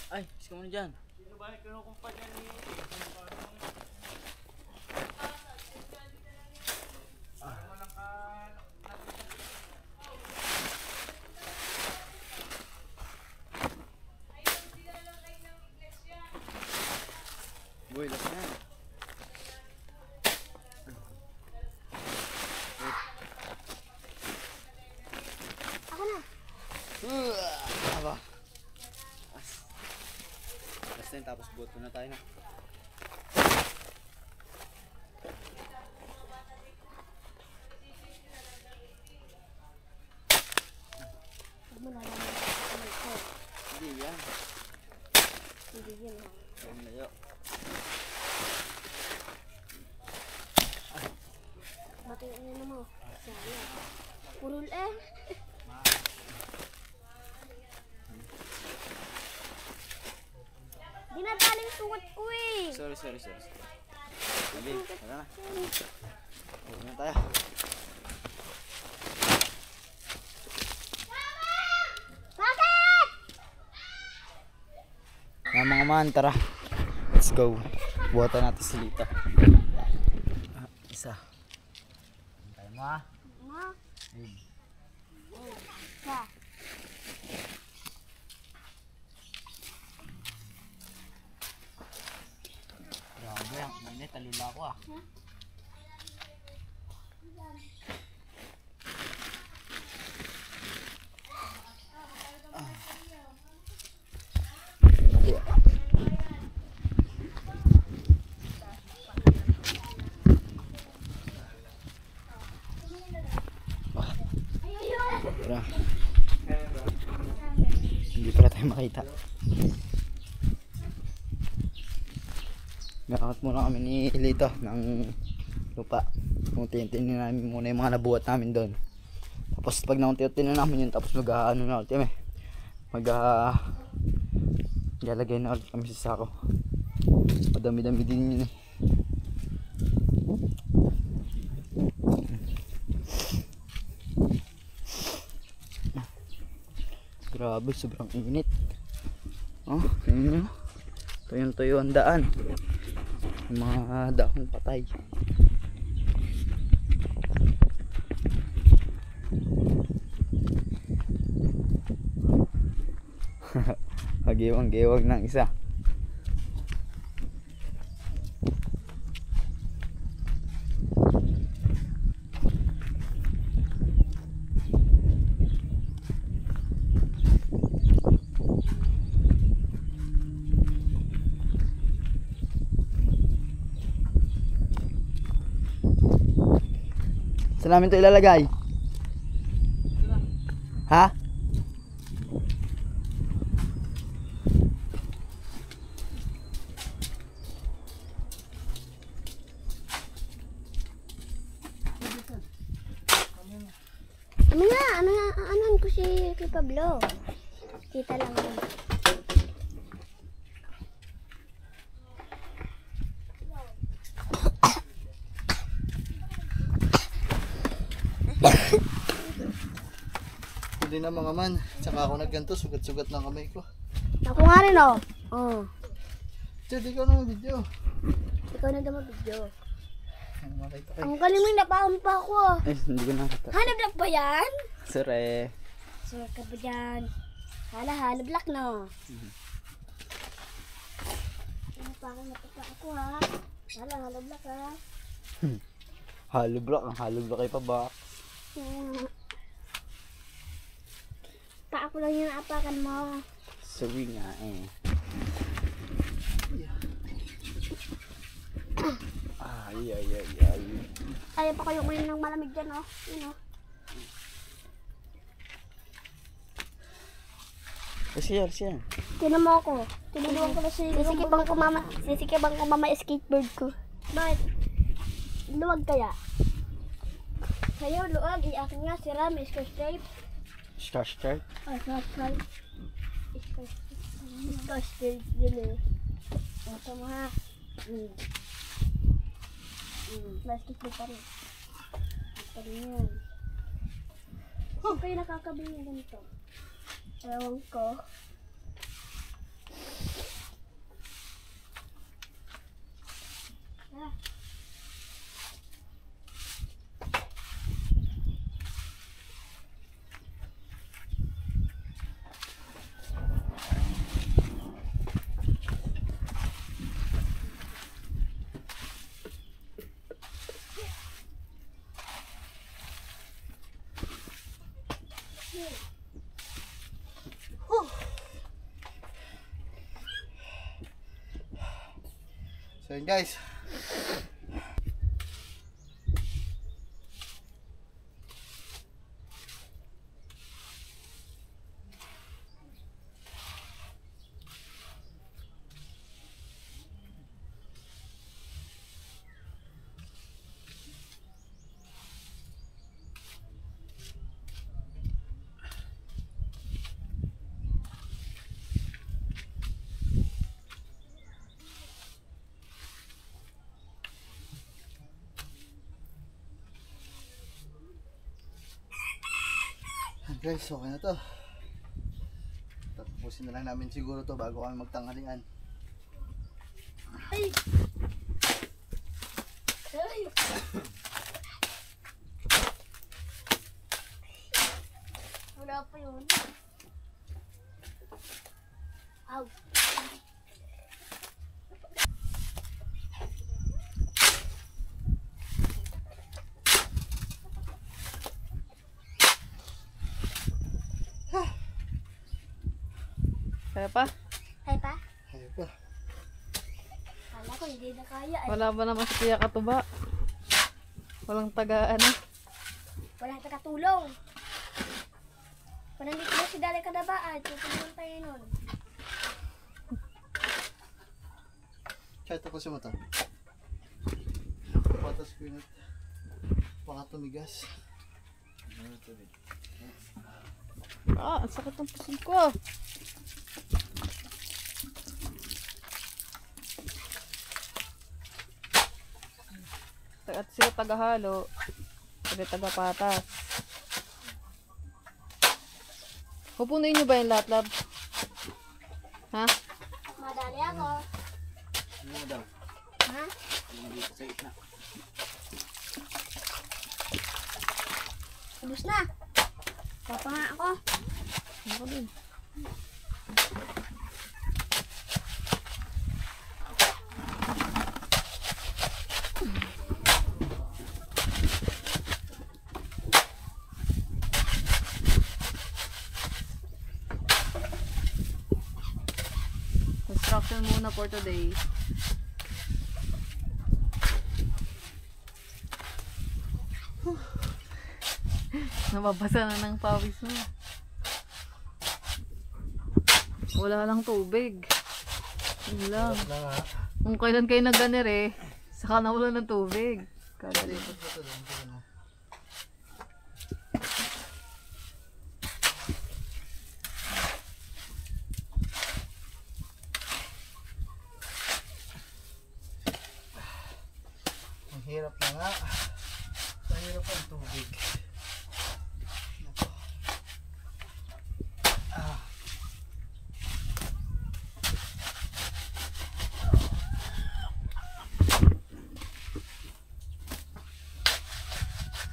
Ay, sika mo na dyan. Boy, last na. Ako na. Aba. Last na yun, tapos boto na tayo na. Huwag mo nalaman yung kamay ko. Hindi yan. Hindi yun, ha. Yan na yun. Batiin niyo mo. Sayang. Purul eh. Dinataling sukat ko eh. Sorry. Sige, tara na. Uwi na tayo. Bakit? Mga man, tara. Let's go. Buhatan natin si Lita. Isa. Tayo mo ha. Ma? Ayun. Ba? Grabe, ang mainit. Talila ko ah. Tara. Hindi pala tayo makita. Nakakot muna kami ni Lito ng lupa. Unti-unti namin muna yung mga nabuhat namin doon. Tapos pag naunti-unti na namin yun, tapos mag-ano na ulit kami. Lalagay na ulit kami sa sako. Madami-dami din yun eh. Grabe, sobrang init. Oh, tingnan nyo. Tuyong-tuyo ang daan. Yung mga dahon patay. Magiwang-giwag ng isa. Saan namin ito ilalagay? Ha? Anuhan ko si kay Pablo. Kita lang yun. Hindi na mga man. Tsaka ako nagganto, sugat-sugat ng kamay ko. Ako nga rin oh. Oh. Diyan, di ka naman video. Ikaw na daw video. Makita kayo. Ang galing mo, napaon pa ako. Eh, hindi ko nakita. Hanablak ba yan? Sure. Sir ka ba dyan? Hanablak no. Ano pa ako natupa ako ha? Hanablak ha? Hollow block. Ang hollow block ay pa ba? Pa ako lang yung apakan mo. Sorry nga eh. Ay. Ayaw pa kayo ngayon ng malamig dyan oh. Yun oh. Siya. Tinan mo ako. Tinulungan ko na sisikibang ko mama skateboard ko. Bakit? Luwag kaya? Sa'yo, luwag. Iakin nga si Ram, scotch tape. Scotch tape? Oh, scotch tape. Scotch tape yun eh. Ito mo ha. Basketball pa rin. Ito rin yun. Saan kayo nakakabili ng ganito? Ewan ko. Ah. So yun guys. Guys, okay na to. Tapusin na lang namin siguro to bago kami magtanghalian. Ay! Ay! Wala pa yun. Aw! Kaya pa? Ay pa? Ayaw pa. Kala ko hindi na kaya eh. Wala ba naman si Kuya Katuba? Walang taga ano? Walang takatulong. Kung nandito na si Dali Kadabaan, tutulungan tayo nun. Kahit ako si Mata. Patas ko yun at baka tumigas. Ah, ang sakit ng puso ko. At sila tagahalo, sila tagapatas. Pupunuin nyo ba yung lahat, lab? Ha? Madali ako. Ano daw? Ha? Yung dito sa gitna. Ubus na. Papa nga ako. Ako din. Construction muna for today. Nababasa na ng pawis mo. Wala lang tubig. Yun lang. Na nga. Kung kailan kayo nagganere, saka nawala ng tubig. Kagaling. Ito lang, ito na. Ang hirap na nga. Ang hirap ang tubig. Nako. Ah.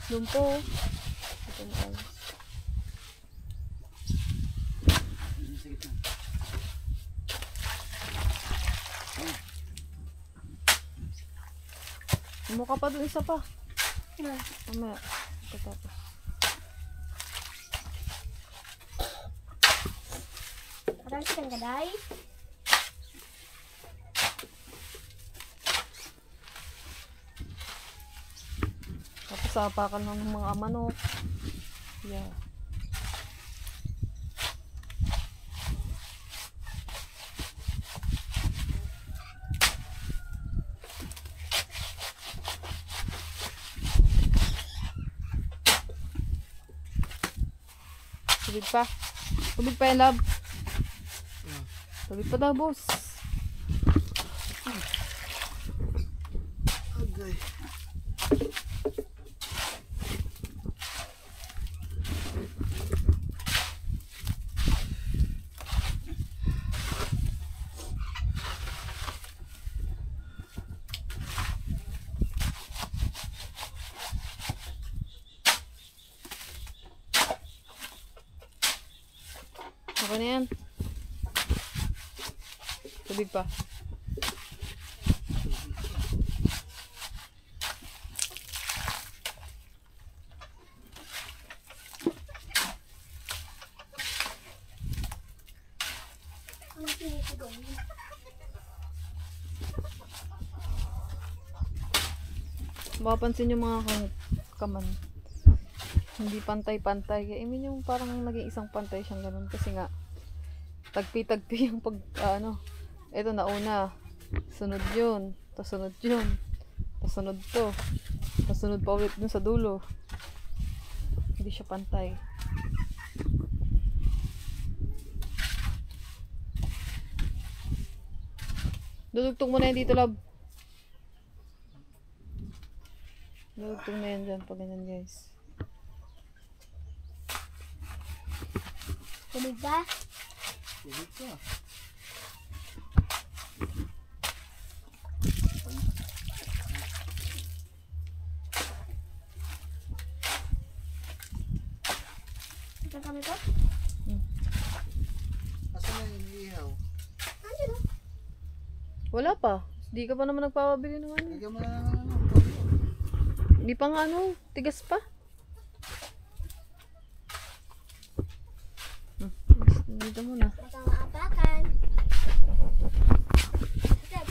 Doon po. Ito na tayo. Yung sa gitna. Mukha pa doon isa pa. Ano? Mamaya. Pagkatapos. Parang si Kanggaday. Tapos sapakan lang ng mga manok. Yeah. Tubig pa. Tubig pa yan, love. Tubig pa daw, boss. Agay. Okay na yan. Tubig pa. Ano pinipagawin? Mapapansin yung mga kaman. Hindi pantay-pantay. I mean yung parang naging isang pantay siyang ganun. Kasi nga, tagpi-tagpi yung pag, eto nauna. Sunod yun. Tapos sunod yun. Tapos sunod to. Tapos sunod pa ulit dun sa dulo. Hindi siya pantay. Dudugtong mo na yan dito, love. Dudugtong na yan dyan pag ganyan, guys. Tubig ba? Tubig ka. Ito kami ko? Asan na yung ihaw? Andiyan o. Wala pa. Di ka pa naman nagpapabili ng ano. Lagyan mo na ng ano. Di pa nga ano, tigas pa. Dito muna. Masang maapakan. Step.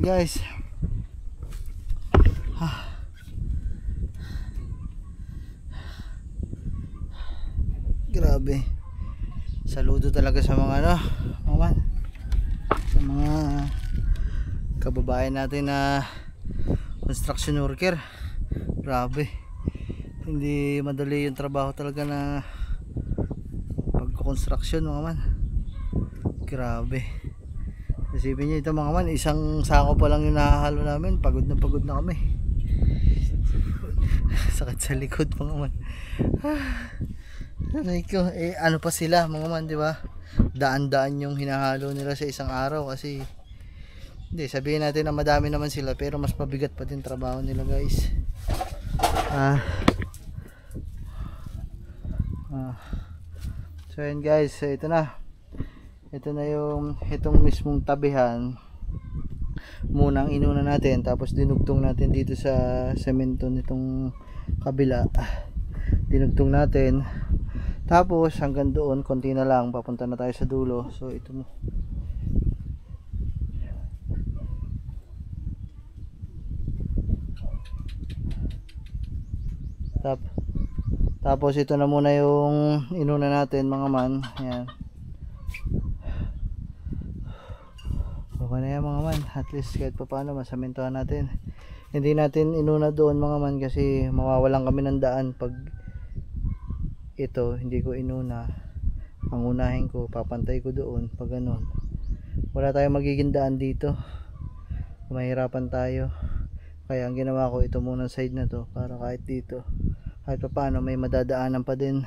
Guys, grabe, saludo talaga sa mga ano, sa mga kababayan natin na construction worker. Grabe, hindi madali yung trabaho talaga na pagko-construction mga man. Grabe, isipin nyo ito mga man, isang sako pa lang yung nahahalo namin, pagod na kami. Sakit sa likod mga man. Aray ko, ano pa sila mga man, di ba? Daan-daan yung hinahalo nila sa isang araw kasi hindi, sabihin natin na madami naman sila pero mas mabigat pa din trabaho nila guys. So yun guys, ito na yung itong mismong tabihan munang inuna natin, tapos dinugtong natin dito sa semento nitong kabila, dinugtong natin, tapos hanggang doon konti na lang, papunta na tayo sa dulo. So ito mo, tapos ito na muna yung inuna natin mga man. Yan, okay na yan mga man, at least kahit pa paano masamintuhan natin. Hindi natin inuna doon mga man kasi mawawalan kami ng daan pag ito hindi ko inuna. Ang unahin ko, papantay ko doon. Pag ganun, wala tayong magiging daan dito, mahirapan tayo. Kaya ang ginawa ko, ito muna side na to, para kahit dito, kahit pa paano may madadaanan pa din.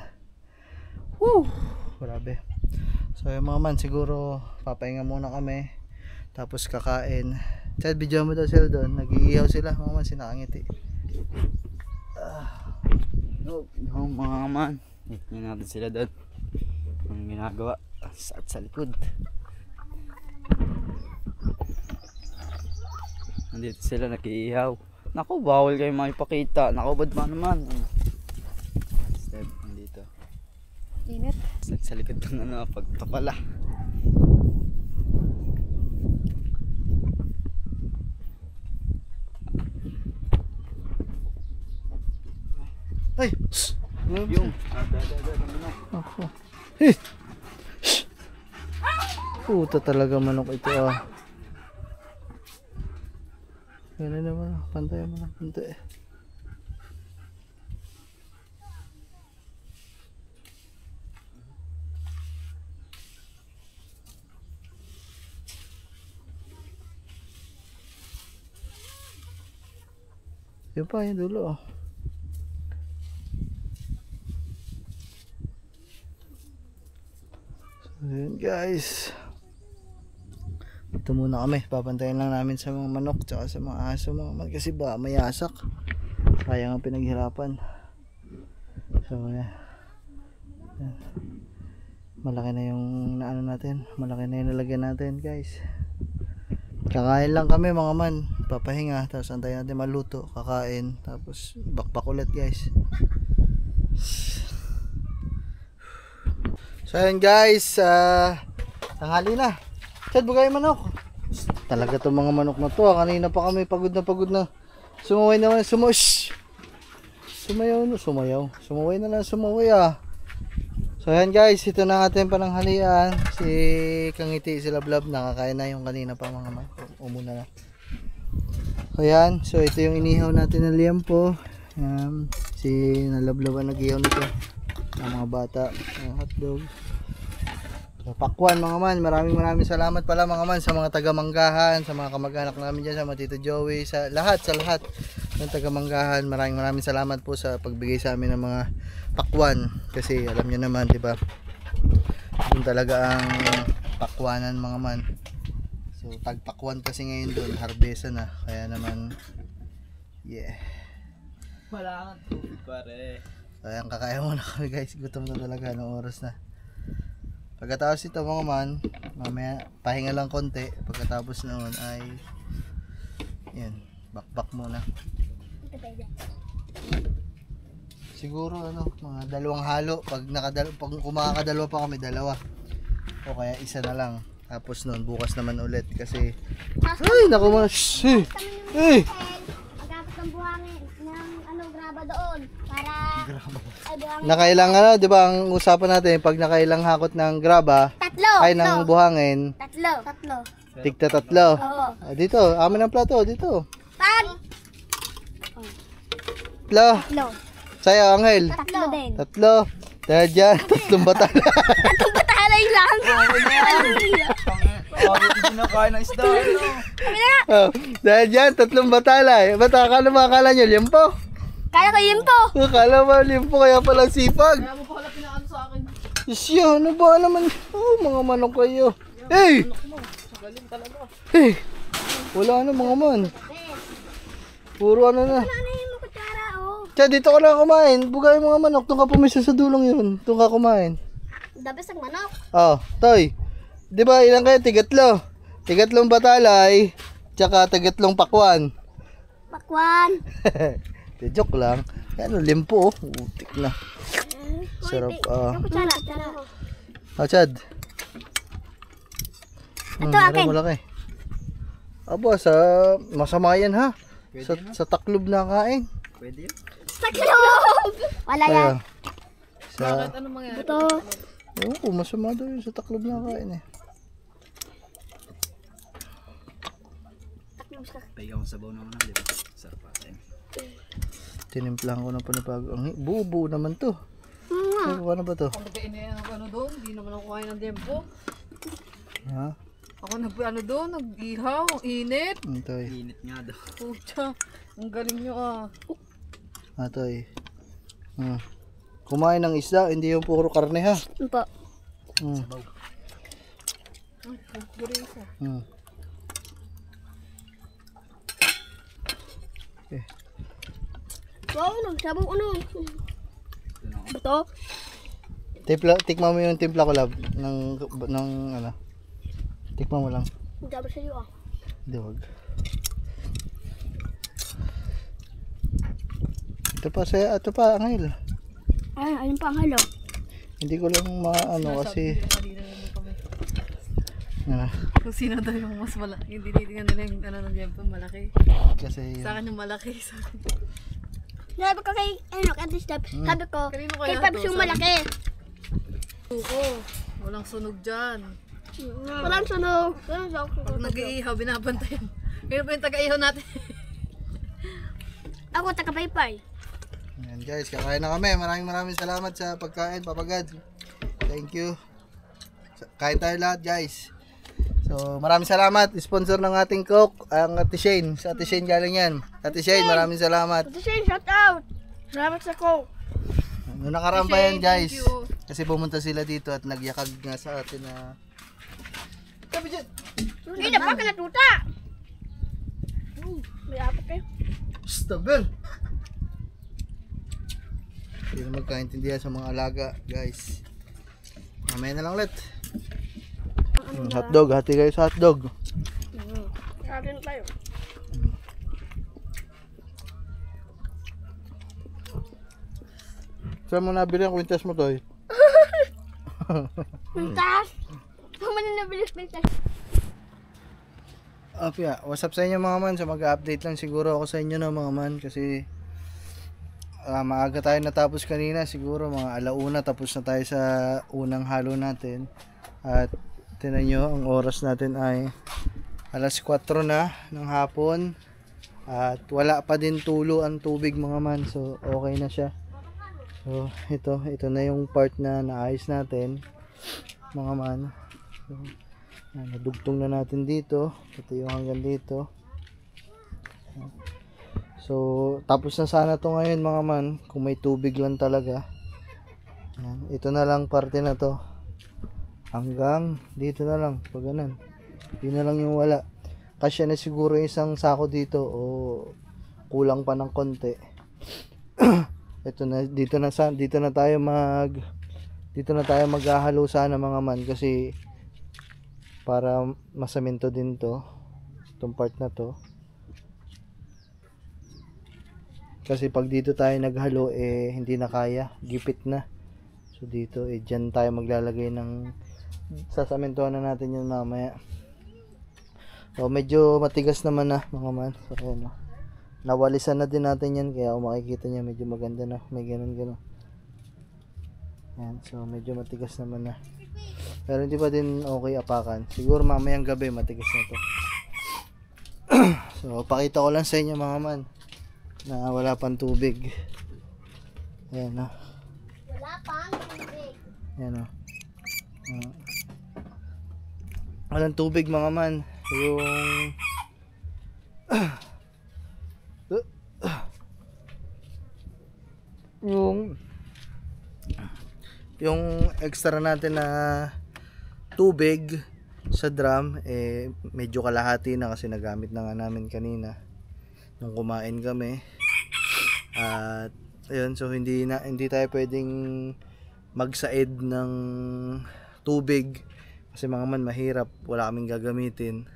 Woo! Grabe. So yung mga man, siguro papahinga muna kami, tapos kakain. Chad, video mo daw sila doon, nag-iihaw sila mga man, sinakangiti. No, mga man, tingnan natin sila doon ang ginagawa sa likod. Nandito sila nag-iihaw. Naku, bawal kayo makipakita. Naku, ba't ba naman? Step, nandito. Init. Sa likod ng ano, pagpapala. Ay! Yung, Ako. Hey! Puta talaga manok ito ah. Ganun naman, pantay mo na, pantay. Yun pa, yung dulo oh. So yun guys. Ito muna kami, papantayin lang namin sa mga manok tsaka sa mga aso mga man kasi ba mayasak. Sayang ang pinaghirapan. So yeah. Malaki na yung naano natin, malaki na yung nalagyan natin guys. Kakain lang kami mga man, papahinga, tapos antayin natin maluto, kakain, tapos bakbak ulit guys. So yun guys, tanghali na. Chad, bugay manok. Talaga itong mga manok na to. Kanina pa kami pagod na. Sumaway naman. Sumayaw no. Sumaway na lang. Ah. So yan guys. Ito na ating pananghalian. Si Kangiti, si Lablab. Nakakain na yung kanina pa mga manok. Umuna na. So yan. So ito yung inihaw natin ng liempo. Si Nalablab ang nag-ihaw nito. Ang mga bata. Hotdog. So, pakwan mga man, maraming salamat pala mga man sa mga taga-Manggahan, sa mga kamag-anak namin dyan, sa mga Tito Joey, sa lahat ng taga-Manggahan. Maraming salamat po sa pagbigay sa amin ng mga pakwan. Kasi alam nyo naman, diba, yun talaga ang pakwanan mga man. So tagpakwan kasi ngayon doon, harbesa na. Kaya naman, yeah. Wala kang tubig pare. Ayan, kakain muna kami guys, gutom na talaga ng oras na. Pagkatapos ito mga man, mamaya pahinga lang konti. Pagkatapos noon ay yan, bakbak muna. Siguro ano, mga dalawang halo. Pag kumakadalawa pa kami, dalawa. O kaya isa na lang. Tapos noon, bukas naman ulit. Kasi, ay, naku mga, Magkapit ng buhangin ng graba doon. Para, nakailang di ba ang usapan natin, pag nakailang hakot ng graba, ay ng buhangin, Tatlo. tigta 3. Oo. Dito, amin ang plato, dito. Pag, Tatlo. Sa'yo, Angel. Tatlo din. 3. Dahil dyan, 3 batala. Tatlong batalay lang. Bakit hindi nakain ng isda? Oh, dahil dyan, 3 batala. Ba't akala nyo, limpo? Kaya ko yun po. Akala mo, limpo, kaya pala sipag. Kaya mo pala pinaano sa akin. Isyo, ano ba naman? Oh, mga manok kayo. Hey! Galing talaga. Hey! Wala na mga man. Puro ano na. Ano yung kutsara, oh. Tiyan, dito ka na kumain. Bugay mga manok. Doon ka pumisa sa dulong yun. Doon ka kumain. Dabis ang manok. Oh, Toy. Di ba ilang kayo? Tigatlo. Tigatlong batalay. Tsaka tigatlong pakwan. Pakwan. Joke lang. Ano, limpo. Utik na. Sarap. Yung kutsara. Chad. Ito, akin. Malaki. Aba, masama yan ha. Sa taklob na kain. Pwede yun? Taklob! Wala yan. Sa, Ano mangyari? Ito. ewan ko, masama daw yun sa taklob na kain eh. Paigaw ang sabaw naman di ba? Sarap pa tayo. Tinimplahan ko ng panibago. Ang buo naman to. Ano ba to? Ako nag-iinay ng ano doon, hindi naman ako kain ng tempo. Ha? Ako nag-ano doon, nag-ihaw, ang init. Toy. Init nga daw. Pucha, ang galing nyo ah. Toy. Kumain ng isda, hindi yung puro karne ha. Ito po. Sabaw. Ay, gurisa. Okay. Wow, nagsabaw ano. Ito? Tikman mo yung timpla ko lab ng ano. Tikman mo lang. Nagsabaw sa iyo ah. Hindi wag. Ito pa Angel. Ay, ayun pa ang halo. Hindi ko lang maano kasi ano, Kung sino daw yung mas malaki, hindi tinitingnan nila yung ano ng tempo, malaki. kasi Sa akin yung malaki, sa akin. Sabi ko kay, kay this step, sabi ko, Kanino kay kaya Peps to? yung malaki. Suko, walang sunog dyan. Walang sunog. Pag nag-iihaw, binabantayan. Ngayon pa yung taga-ihaw natin. Ako taga-paypay. Ayan guys, kakain na kami. Maraming salamat sa pagkain, Papa God. Thank you. Kain tayo lahat guys. So maraming salamat. Sponsor ng ating cook, ang Ate Shane. Sa Ate Shane galing yan. Ate Shane, maraming salamat. Ito siya, shout out. Salamat sa ko. Noong nakaraan pa yan guys. Thank you. Kasi pumunta sila dito at nagyakag nga sa atin na... Sabi dyan! Hindi na pa ka natuta. May apat kayo. Stabil! Hindi na magkaintindihan sa mga alaga guys. Mamaya na lang ulit. Hotdog, hati kayo sa hotdog. Kain tayo. Saan mo nabili ang kwintas mo, Toy? Pintas. Kumain na bilis pintas. Apya, what's up sa inyo mga man? So mag-update lang siguro ako sa inyo no mga man kasi maaga tayo natapos kanina, siguro mga alauna tapos na tayo sa unang halo natin. At tingnan nyo, ang oras natin ay alas 4 na ng hapon at wala pa din tulo ang tubig mga man, so okay na siya. So ito na yung part na naayos natin mga man. So, nadugtong na natin dito, ito yung hanggang dito. So tapos na sana to ngayon mga man kung may tubig lang talaga. Yan, ito na lang parte na to hanggang dito na lang, pag ganun yun na lang yung wala. Kasya na siguro isang sako dito o kulang pa ng konti. Ito na, dito na tayo maghahalo sana mga man kasi para masaminto din to, itong part na to. Kasi pag dito tayo naghalo hindi na kaya, gipit na. So dito dyan tayo maglalagay ng sasamintuhan na natin yun mamaya. So medyo matigas naman na mga man. So ayan, nawalisan na din natin yan kaya kung makikita nyo medyo maganda na, may ganun. Yan, so medyo matigas naman na. Pero hindi pa din okay apakan. Siguro mamayang gabi matigas na to. So pakita ko lang sa inyo mga man na wala pang tubig. Ayan na. Wala pang tubig. Ayan o. Walang tubig mga man. Yung extra natin na tubig sa drum medyo kalahati na kasi nagamit na nga namin kanina nung kumain kami. At ayun, so hindi tayo pwedeng magsaid ng tubig kasi mga man mahirap, wala kaming gagamitin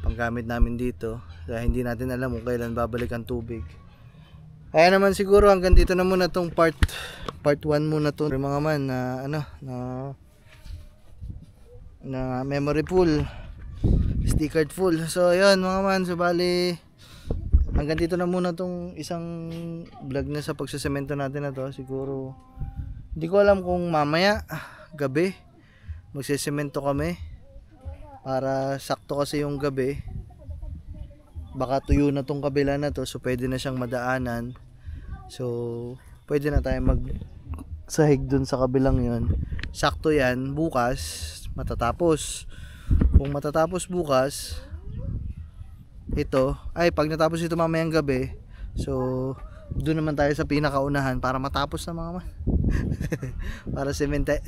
panggamit namin dito kaya hindi natin alam kung kailan babalik ang tubig. Kaya naman siguro hanggang dito na muna tong part 1 muna to mga man na memory full, SD card full. So ayun mga man, so bali hanggang dito na muna tong isang vlog na sa pagsasemento natin na to. Siguro hindi ko alam kung mamaya gabi magsesemento kami para sakto kasi yung gabi baka tuyo na tong kabila na to, so pwede na siyang madaanan. So pwede na tayo magsahig dun sa kabilang yon. Sakto yan, bukas matatapos. Kung matatapos bukas ito, pag natapos ito mamayang gabi, so doon naman tayo sa pinakaunahan para matapos na mga man. Para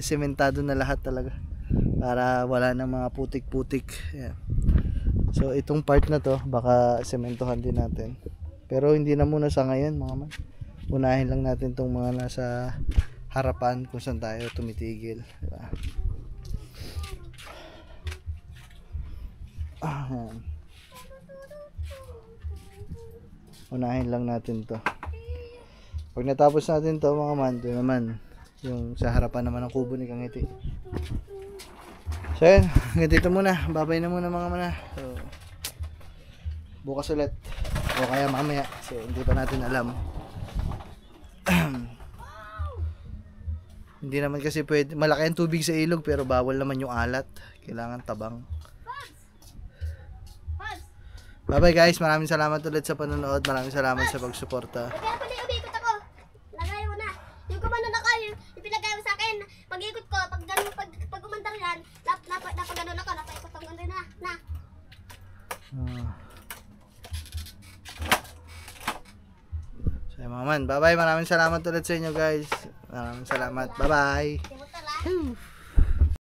sementado na lahat talaga, para wala na mga putik-putik. Yan. So itong part na to baka sementohan din natin, pero hindi na muna sa ngayon mga man. Unahin lang natin tong mga nasa harapan kung saan tayo tumitigil, diba? Yan. Unahin lang natin to. Pag natapos natin to mga man, doon naman yung sa harapan naman ng kubo ni Kangiti. So yun, hanggang dito muna. Babay na muna mga mana. So bukas ulit o kaya mamaya, so hindi pa natin alam. Hindi naman kasi pwede, malaki ang tubig sa ilog pero bawal naman yung alat. Kailangan tabang. Bye bye guys, maraming salamat ulit sa panonood. Maraming salamat sa pagsuporta. Kaya pala umikot ako. Lagay mo na. Yung kumano na ko, yung pinagay mo sa akin. Pag-ikot ko, pag ganun, pag umandar yan, napag-ganon ako, napaikot ang ganda na. So mga man, bye bye, maraming salamat ulit sa inyo guys. Maraming salamat, bye bye. Timot na lang.